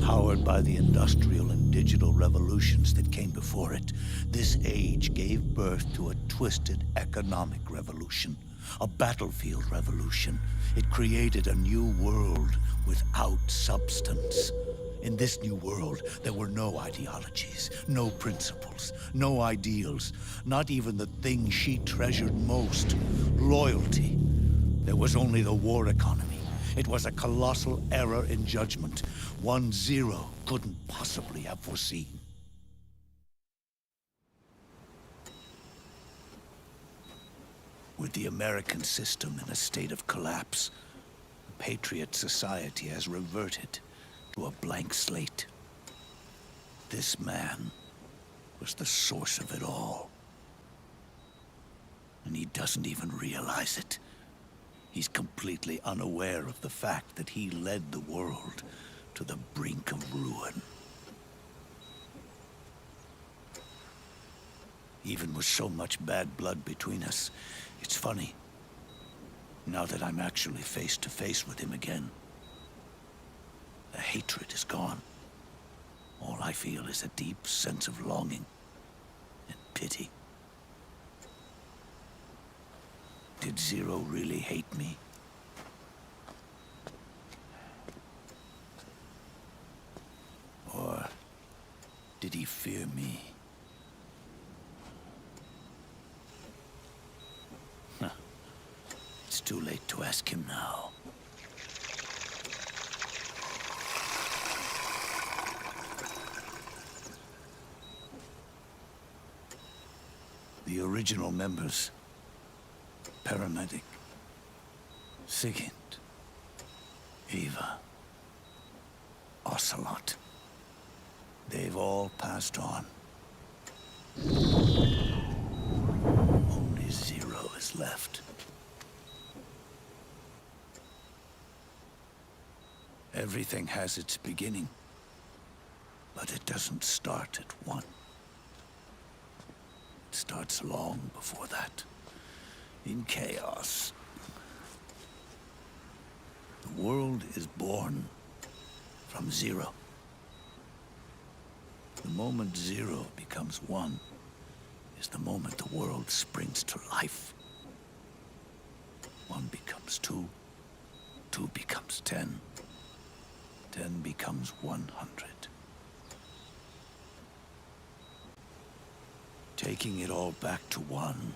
Powered by the industrial and digital revolutions that came before it, this age gave birth to a twisted economic revolution, a battlefield revolution. It created a new world without substance. In this new world, there were no ideologies, no principles, no ideals, not even the thing she treasured most, loyalty. There was only the war economy. It was a colossal error in judgment, one Zero couldn't possibly have foreseen. With the American system in a state of collapse, the Patriot Society has reverted to a blank slate. This man was the source of it all. And he doesn't even realize it. He's completely unaware of the fact that he led the world to the brink of ruin. Even with so much bad blood between us, it's funny, now that I'm actually face to face with him again. The hatred is gone. All I feel is a deep sense of longing and pity. Did Zero really hate me? Or did he fear me? It's too late to ask him now. The original members, Paramedic, Sigint, Eva, Ocelot, they've all passed on. Only Zero is left. Everything has its beginning, but it doesn't start at one. It starts long before that, in chaos. The world is born from Zero. The moment Zero becomes one is the moment the world springs to life. 1 becomes 2, 2 becomes 10, 10 becomes 100. Taking it all back to 1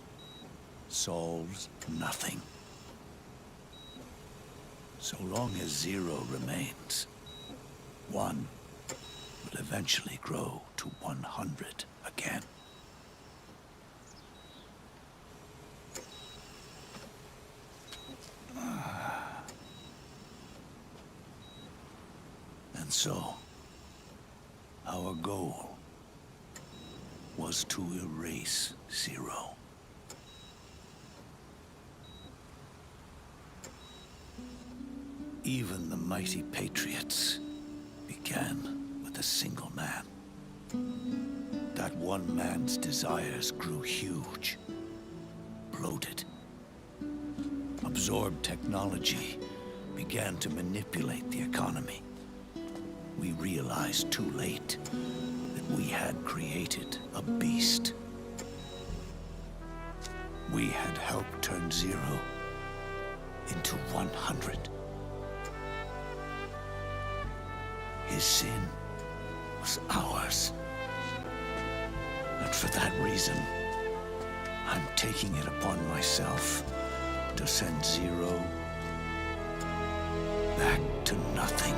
solves nothing. So long as 0 remains, 1 will eventually grow to 100 again. And so, our goal was to erase 0. Even the mighty patriots began with a single man. That one man's desires grew huge, bloated, absorbed technology, began to manipulate the economy. We realized too late that we had created a beast. We had helped turn 0 into 100. His sin was ours. And for that reason, I'm taking it upon myself to send 0 back to nothing.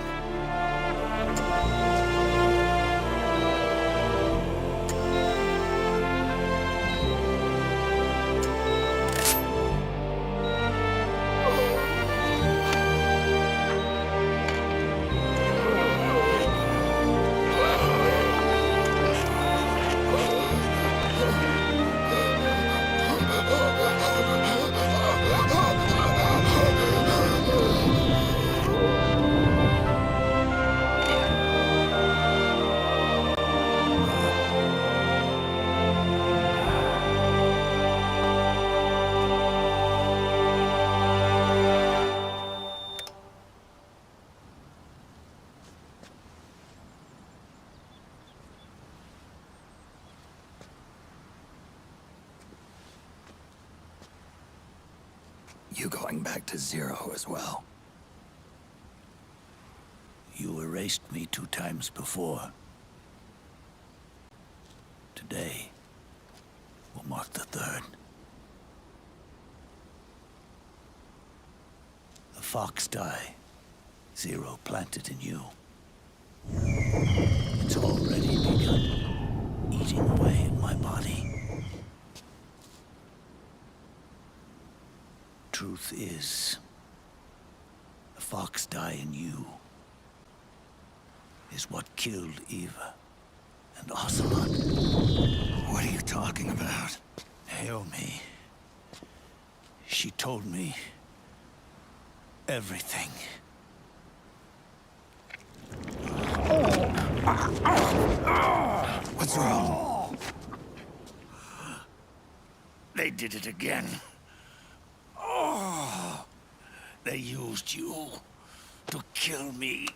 You going back to 0 as well? You erased me 2 times before. Today will mark the 3rd. The fox die 0 planted in you. It's already begun eating away at my body. Truth is, the fox die in you is what killed Eva and Ocelot. What are you talking about? Naomi. She told me everything. What's wrong? They did it again. They used you to kill me.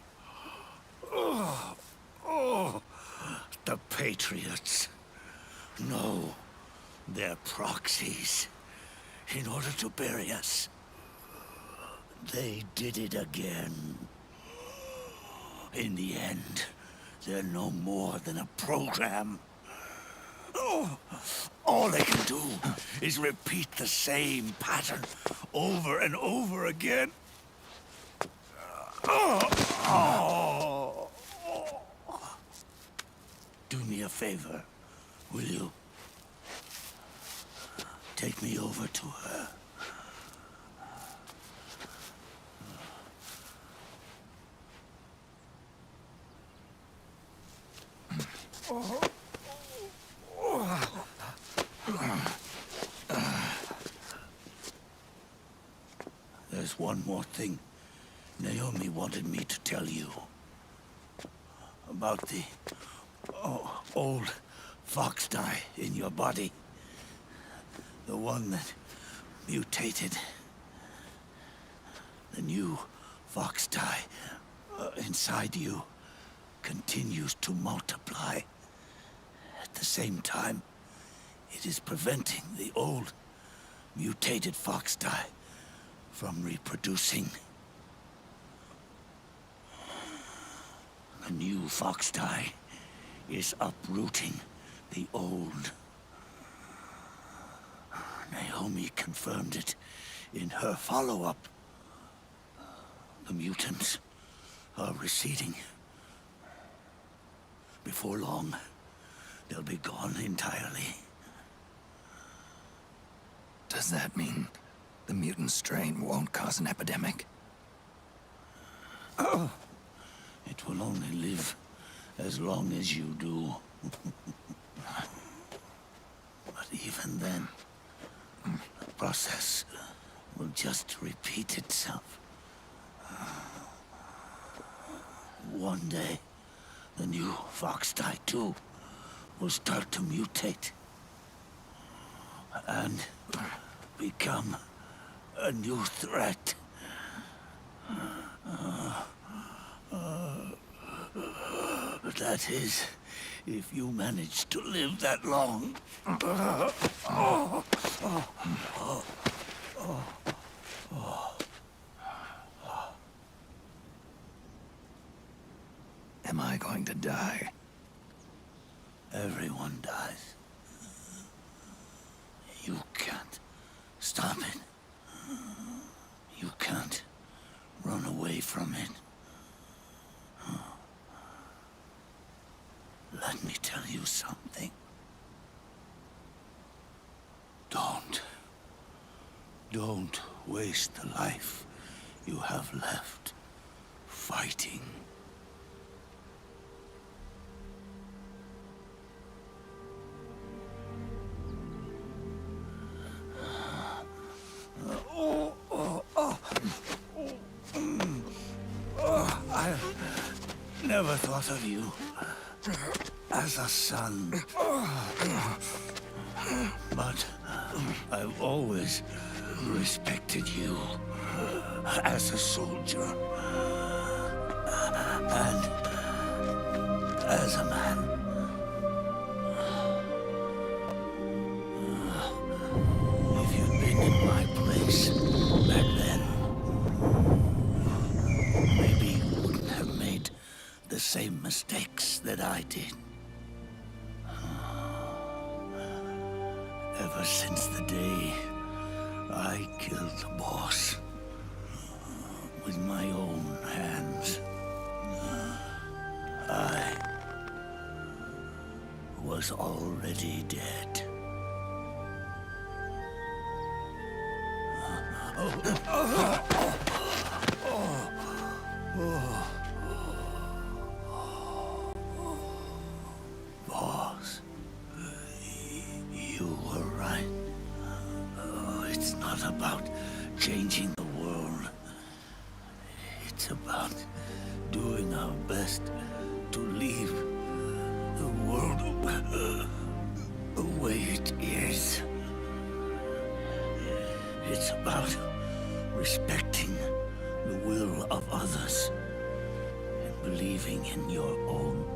The Patriots. No, they're proxies. In order to bury us. They did it again. In the end, they're no more than a program. All they can do is repeat the same pattern over and over again. Do me a favor, will you? Take me over to her. There's one more thing Naomi wanted me to tell you. About the old fox die in your body. The one that mutated. The new fox die inside you continues to multiply. At the same time, it is preventing the old mutated fox die from reproducing. The new fox die is uprooting the old. Naomi confirmed it in her follow-up. The mutants are receding. Before long, they'll be gone entirely. Does that mean the mutant strain won't cause an epidemic? It will only live as long as you do. But even then, the process will just repeat itself. One day, the new Fox Die 2 will start to mutate and become a new threat. That is, if you manage to live that long. Am I going to die? Everyone dies. You can't stop it. You can't run away from it. Let me tell you something. Don't waste the life you have left fighting. I never thought of you as a son. But I've always respected you as a soldier and as a man. If you'd been in my place back then, maybe you wouldn't have made the same mistakes that I did. Ever since the day I killed the boss with my own hands, I was already dead. Boss, you were right. It's not about changing the world. It's about doing our best to leave the world the way it is. It's about respecting the will of others and believing in your own.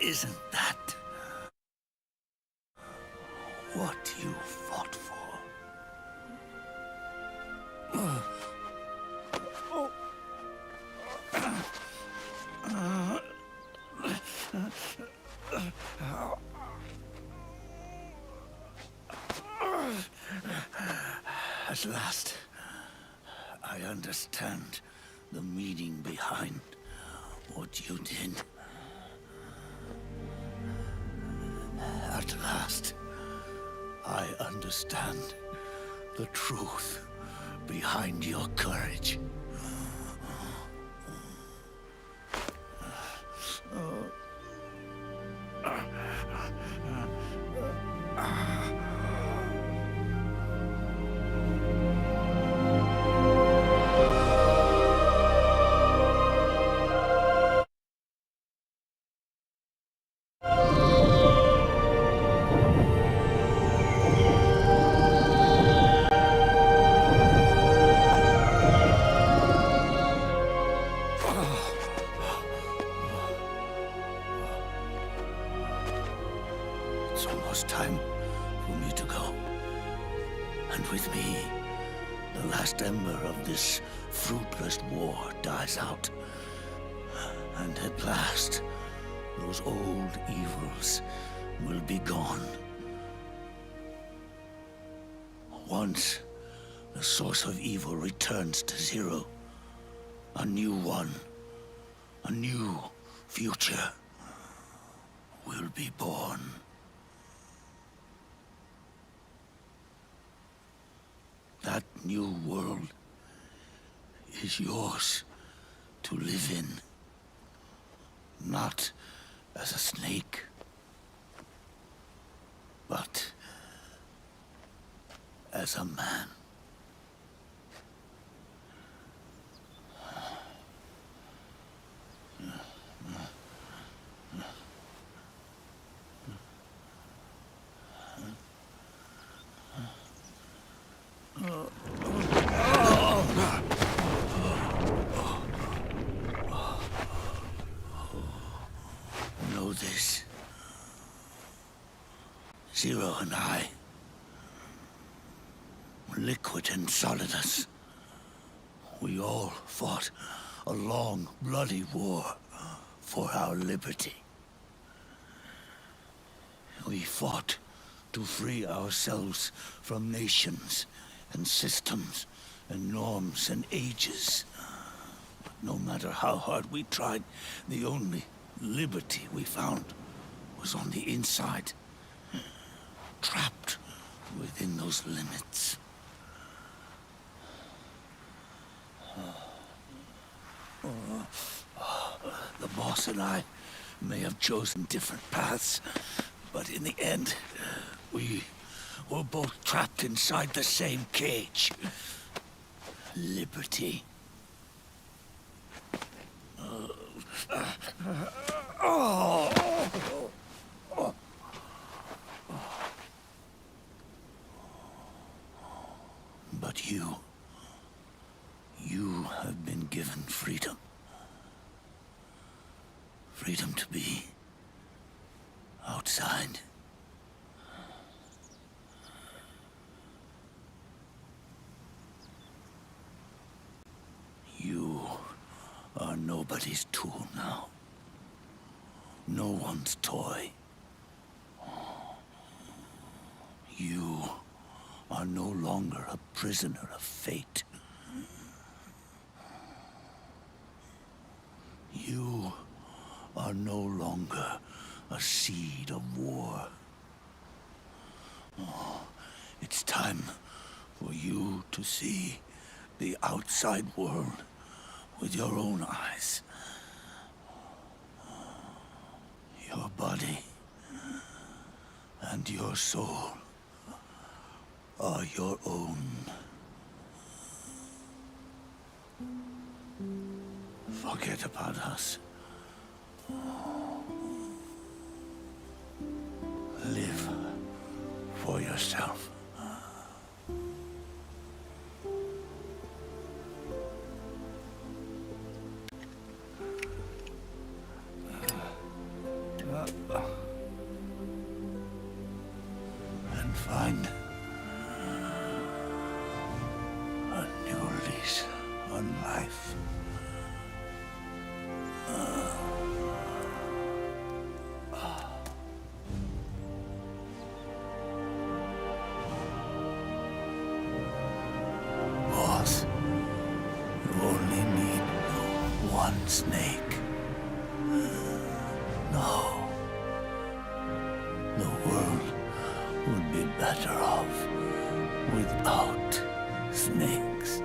Isn't that what you fought for? At last, I understand the meaning behind what you did. At last, I understand the truth behind your courage. It's almost time for me to go. And with me, the last ember of this fruitless war dies out. And at last, those old evils will be gone. Once the source of evil returns to zero, a new one, a new future will be born. That new world is yours to live in, not as a snake, but as a man. this. Zero and I, Liquid and Solidus, we all fought a long, bloody war for our liberty. We fought to free ourselves from nations and systems and norms and ages. But no matter how hard we tried, the only liberty we found was on the inside, trapped within those limits. The boss and I may have chosen different paths, but in the end, we were both trapped inside the same cage. Liberty. But you have been given freedom. Freedom to be outside. You are nobody's tool now. No one's toy. You are no longer a prisoner of fate. You are no longer a seed of war. It's time for you to see the outside world with your own eyes. Your body and your soul are your own. Forget about us. Live for yourself. And find a new lease on life. Boss, you only need one snake. No. The world would be better off without snakes.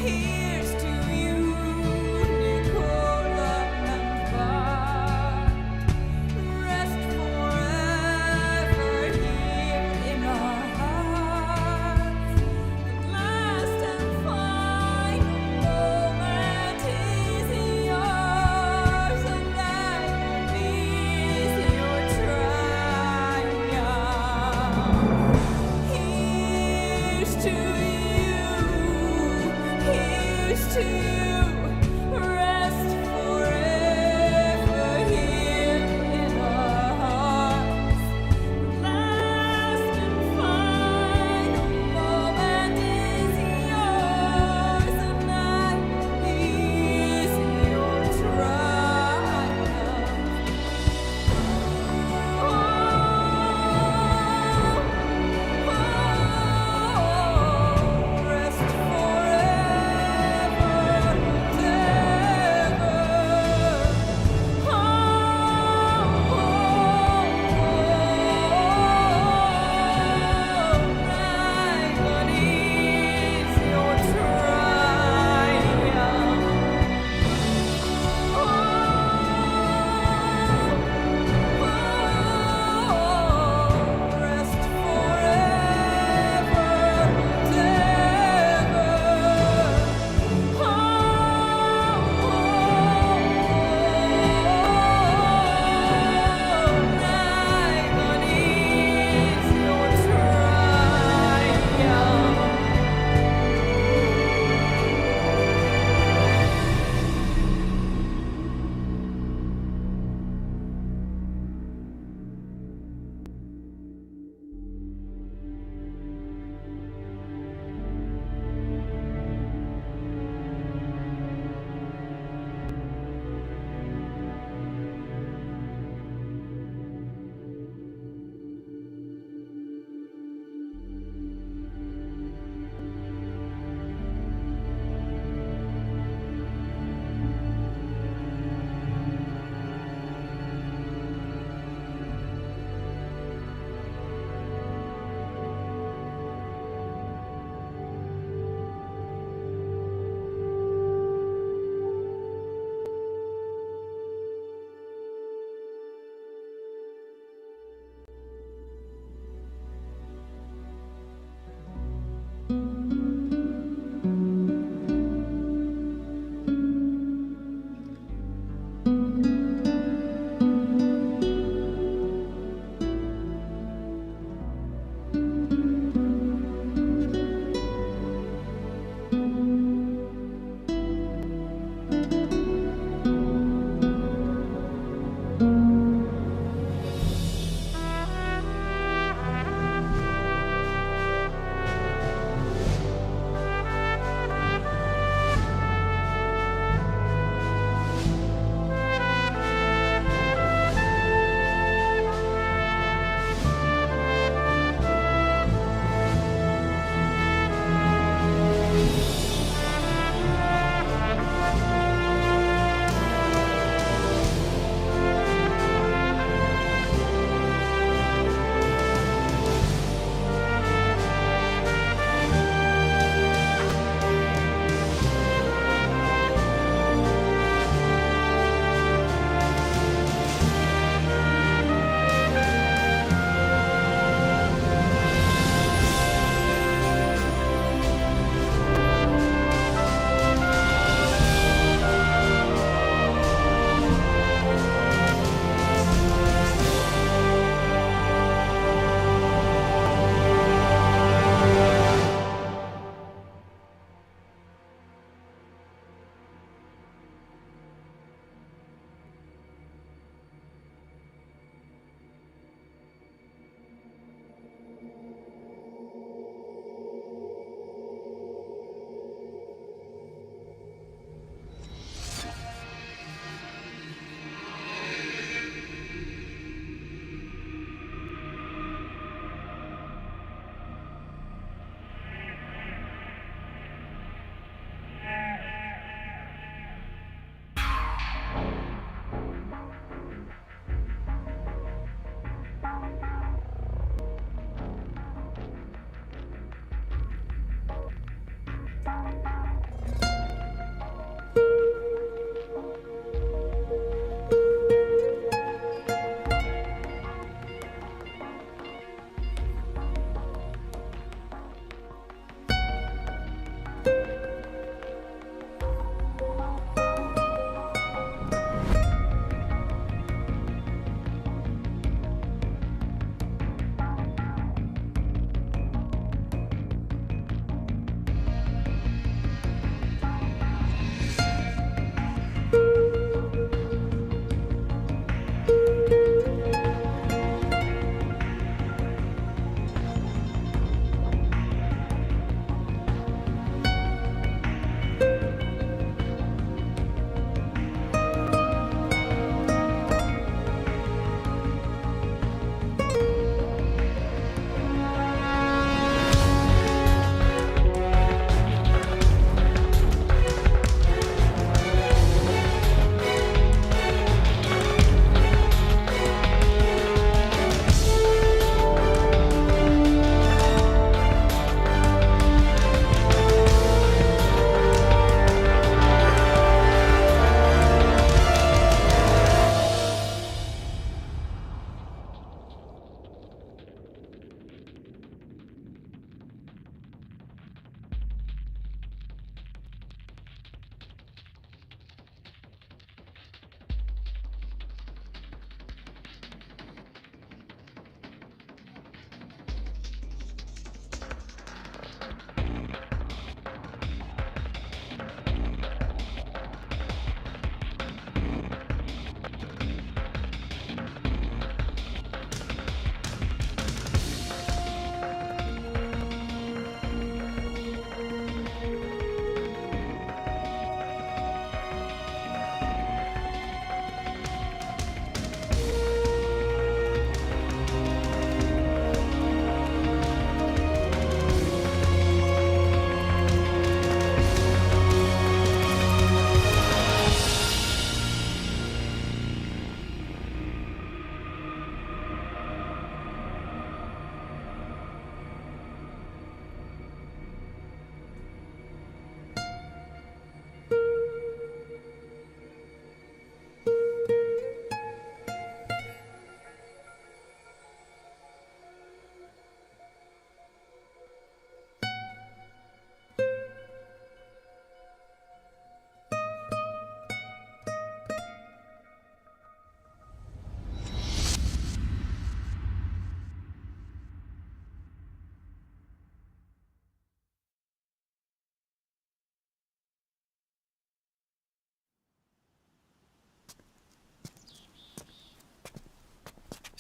Here's to you, Nicola and Bart. Rest forever here in our hearts. The last and final moment is yours, and that is your triumph. Here's to you. Rest forever here in our hearts. The last and final moment is yours, and that is your triumph. Rest forever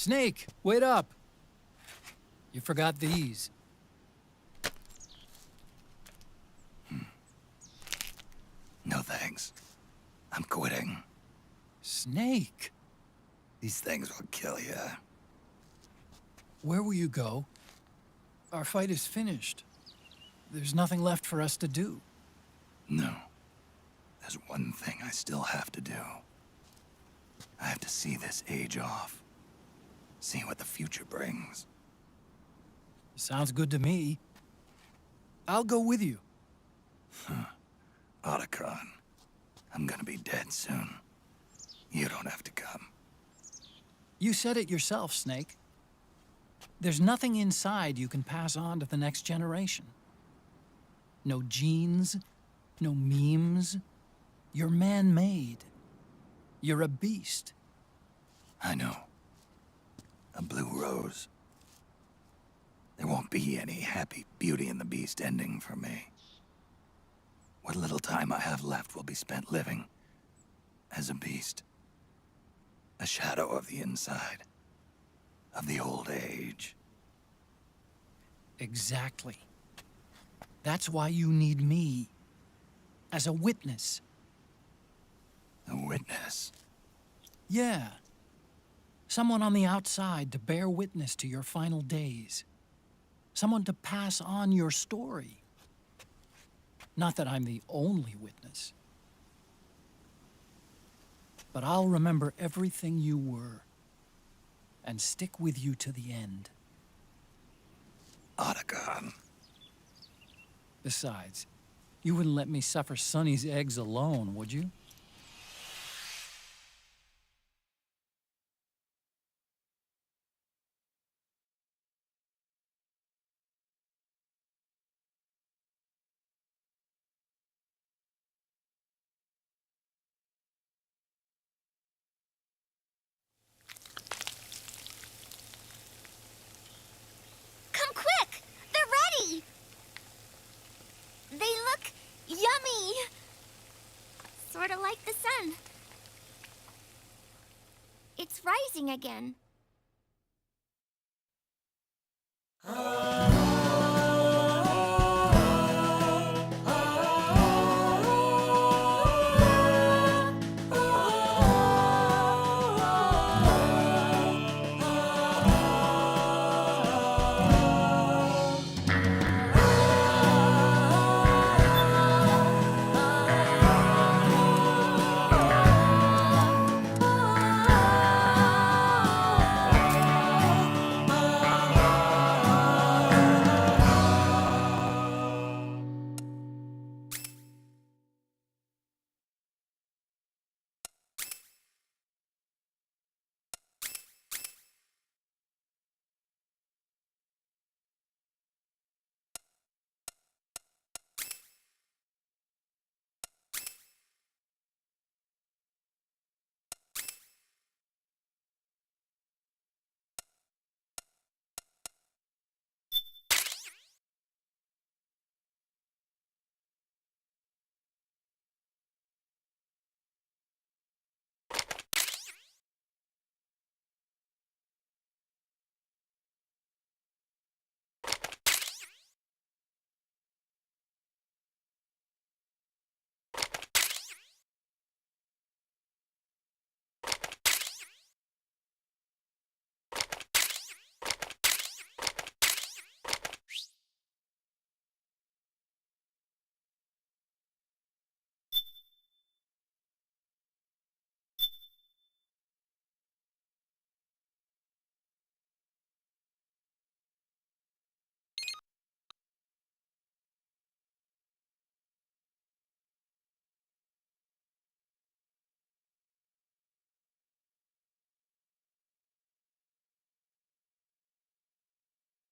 Snake, wait up! You forgot these. No thanks. I'm quitting. Snake! These things will kill you. Where will you go? Our fight is finished. There's nothing left for us to do. No. There's one thing I still have to do. I have to see this age off. See what the future brings. Sounds good to me. I'll go with you. Otacon, I'm gonna be dead soon. You don't have to come. You said it yourself, Snake. There's nothing inside you can pass on to the next generation. No genes, no memes. You're man-made. You're a beast. I know. A blue rose. There won't be any happy Beauty and the Beast ending for me. What little time I have left will be spent living as a beast. A shadow of the inside. Of the old age. Exactly. That's why you need me. As a witness. A witness? Yeah. Someone on the outside to bear witness to your final days. Someone to pass on your story. Not that I'm the only witness. But I'll remember everything you were. And stick with you to the end. Otacon. Besides, you wouldn't let me suffer Sonny's eggs alone, would you? Come quick! They're ready! They look yummy! Sort of like the sun. It's rising again.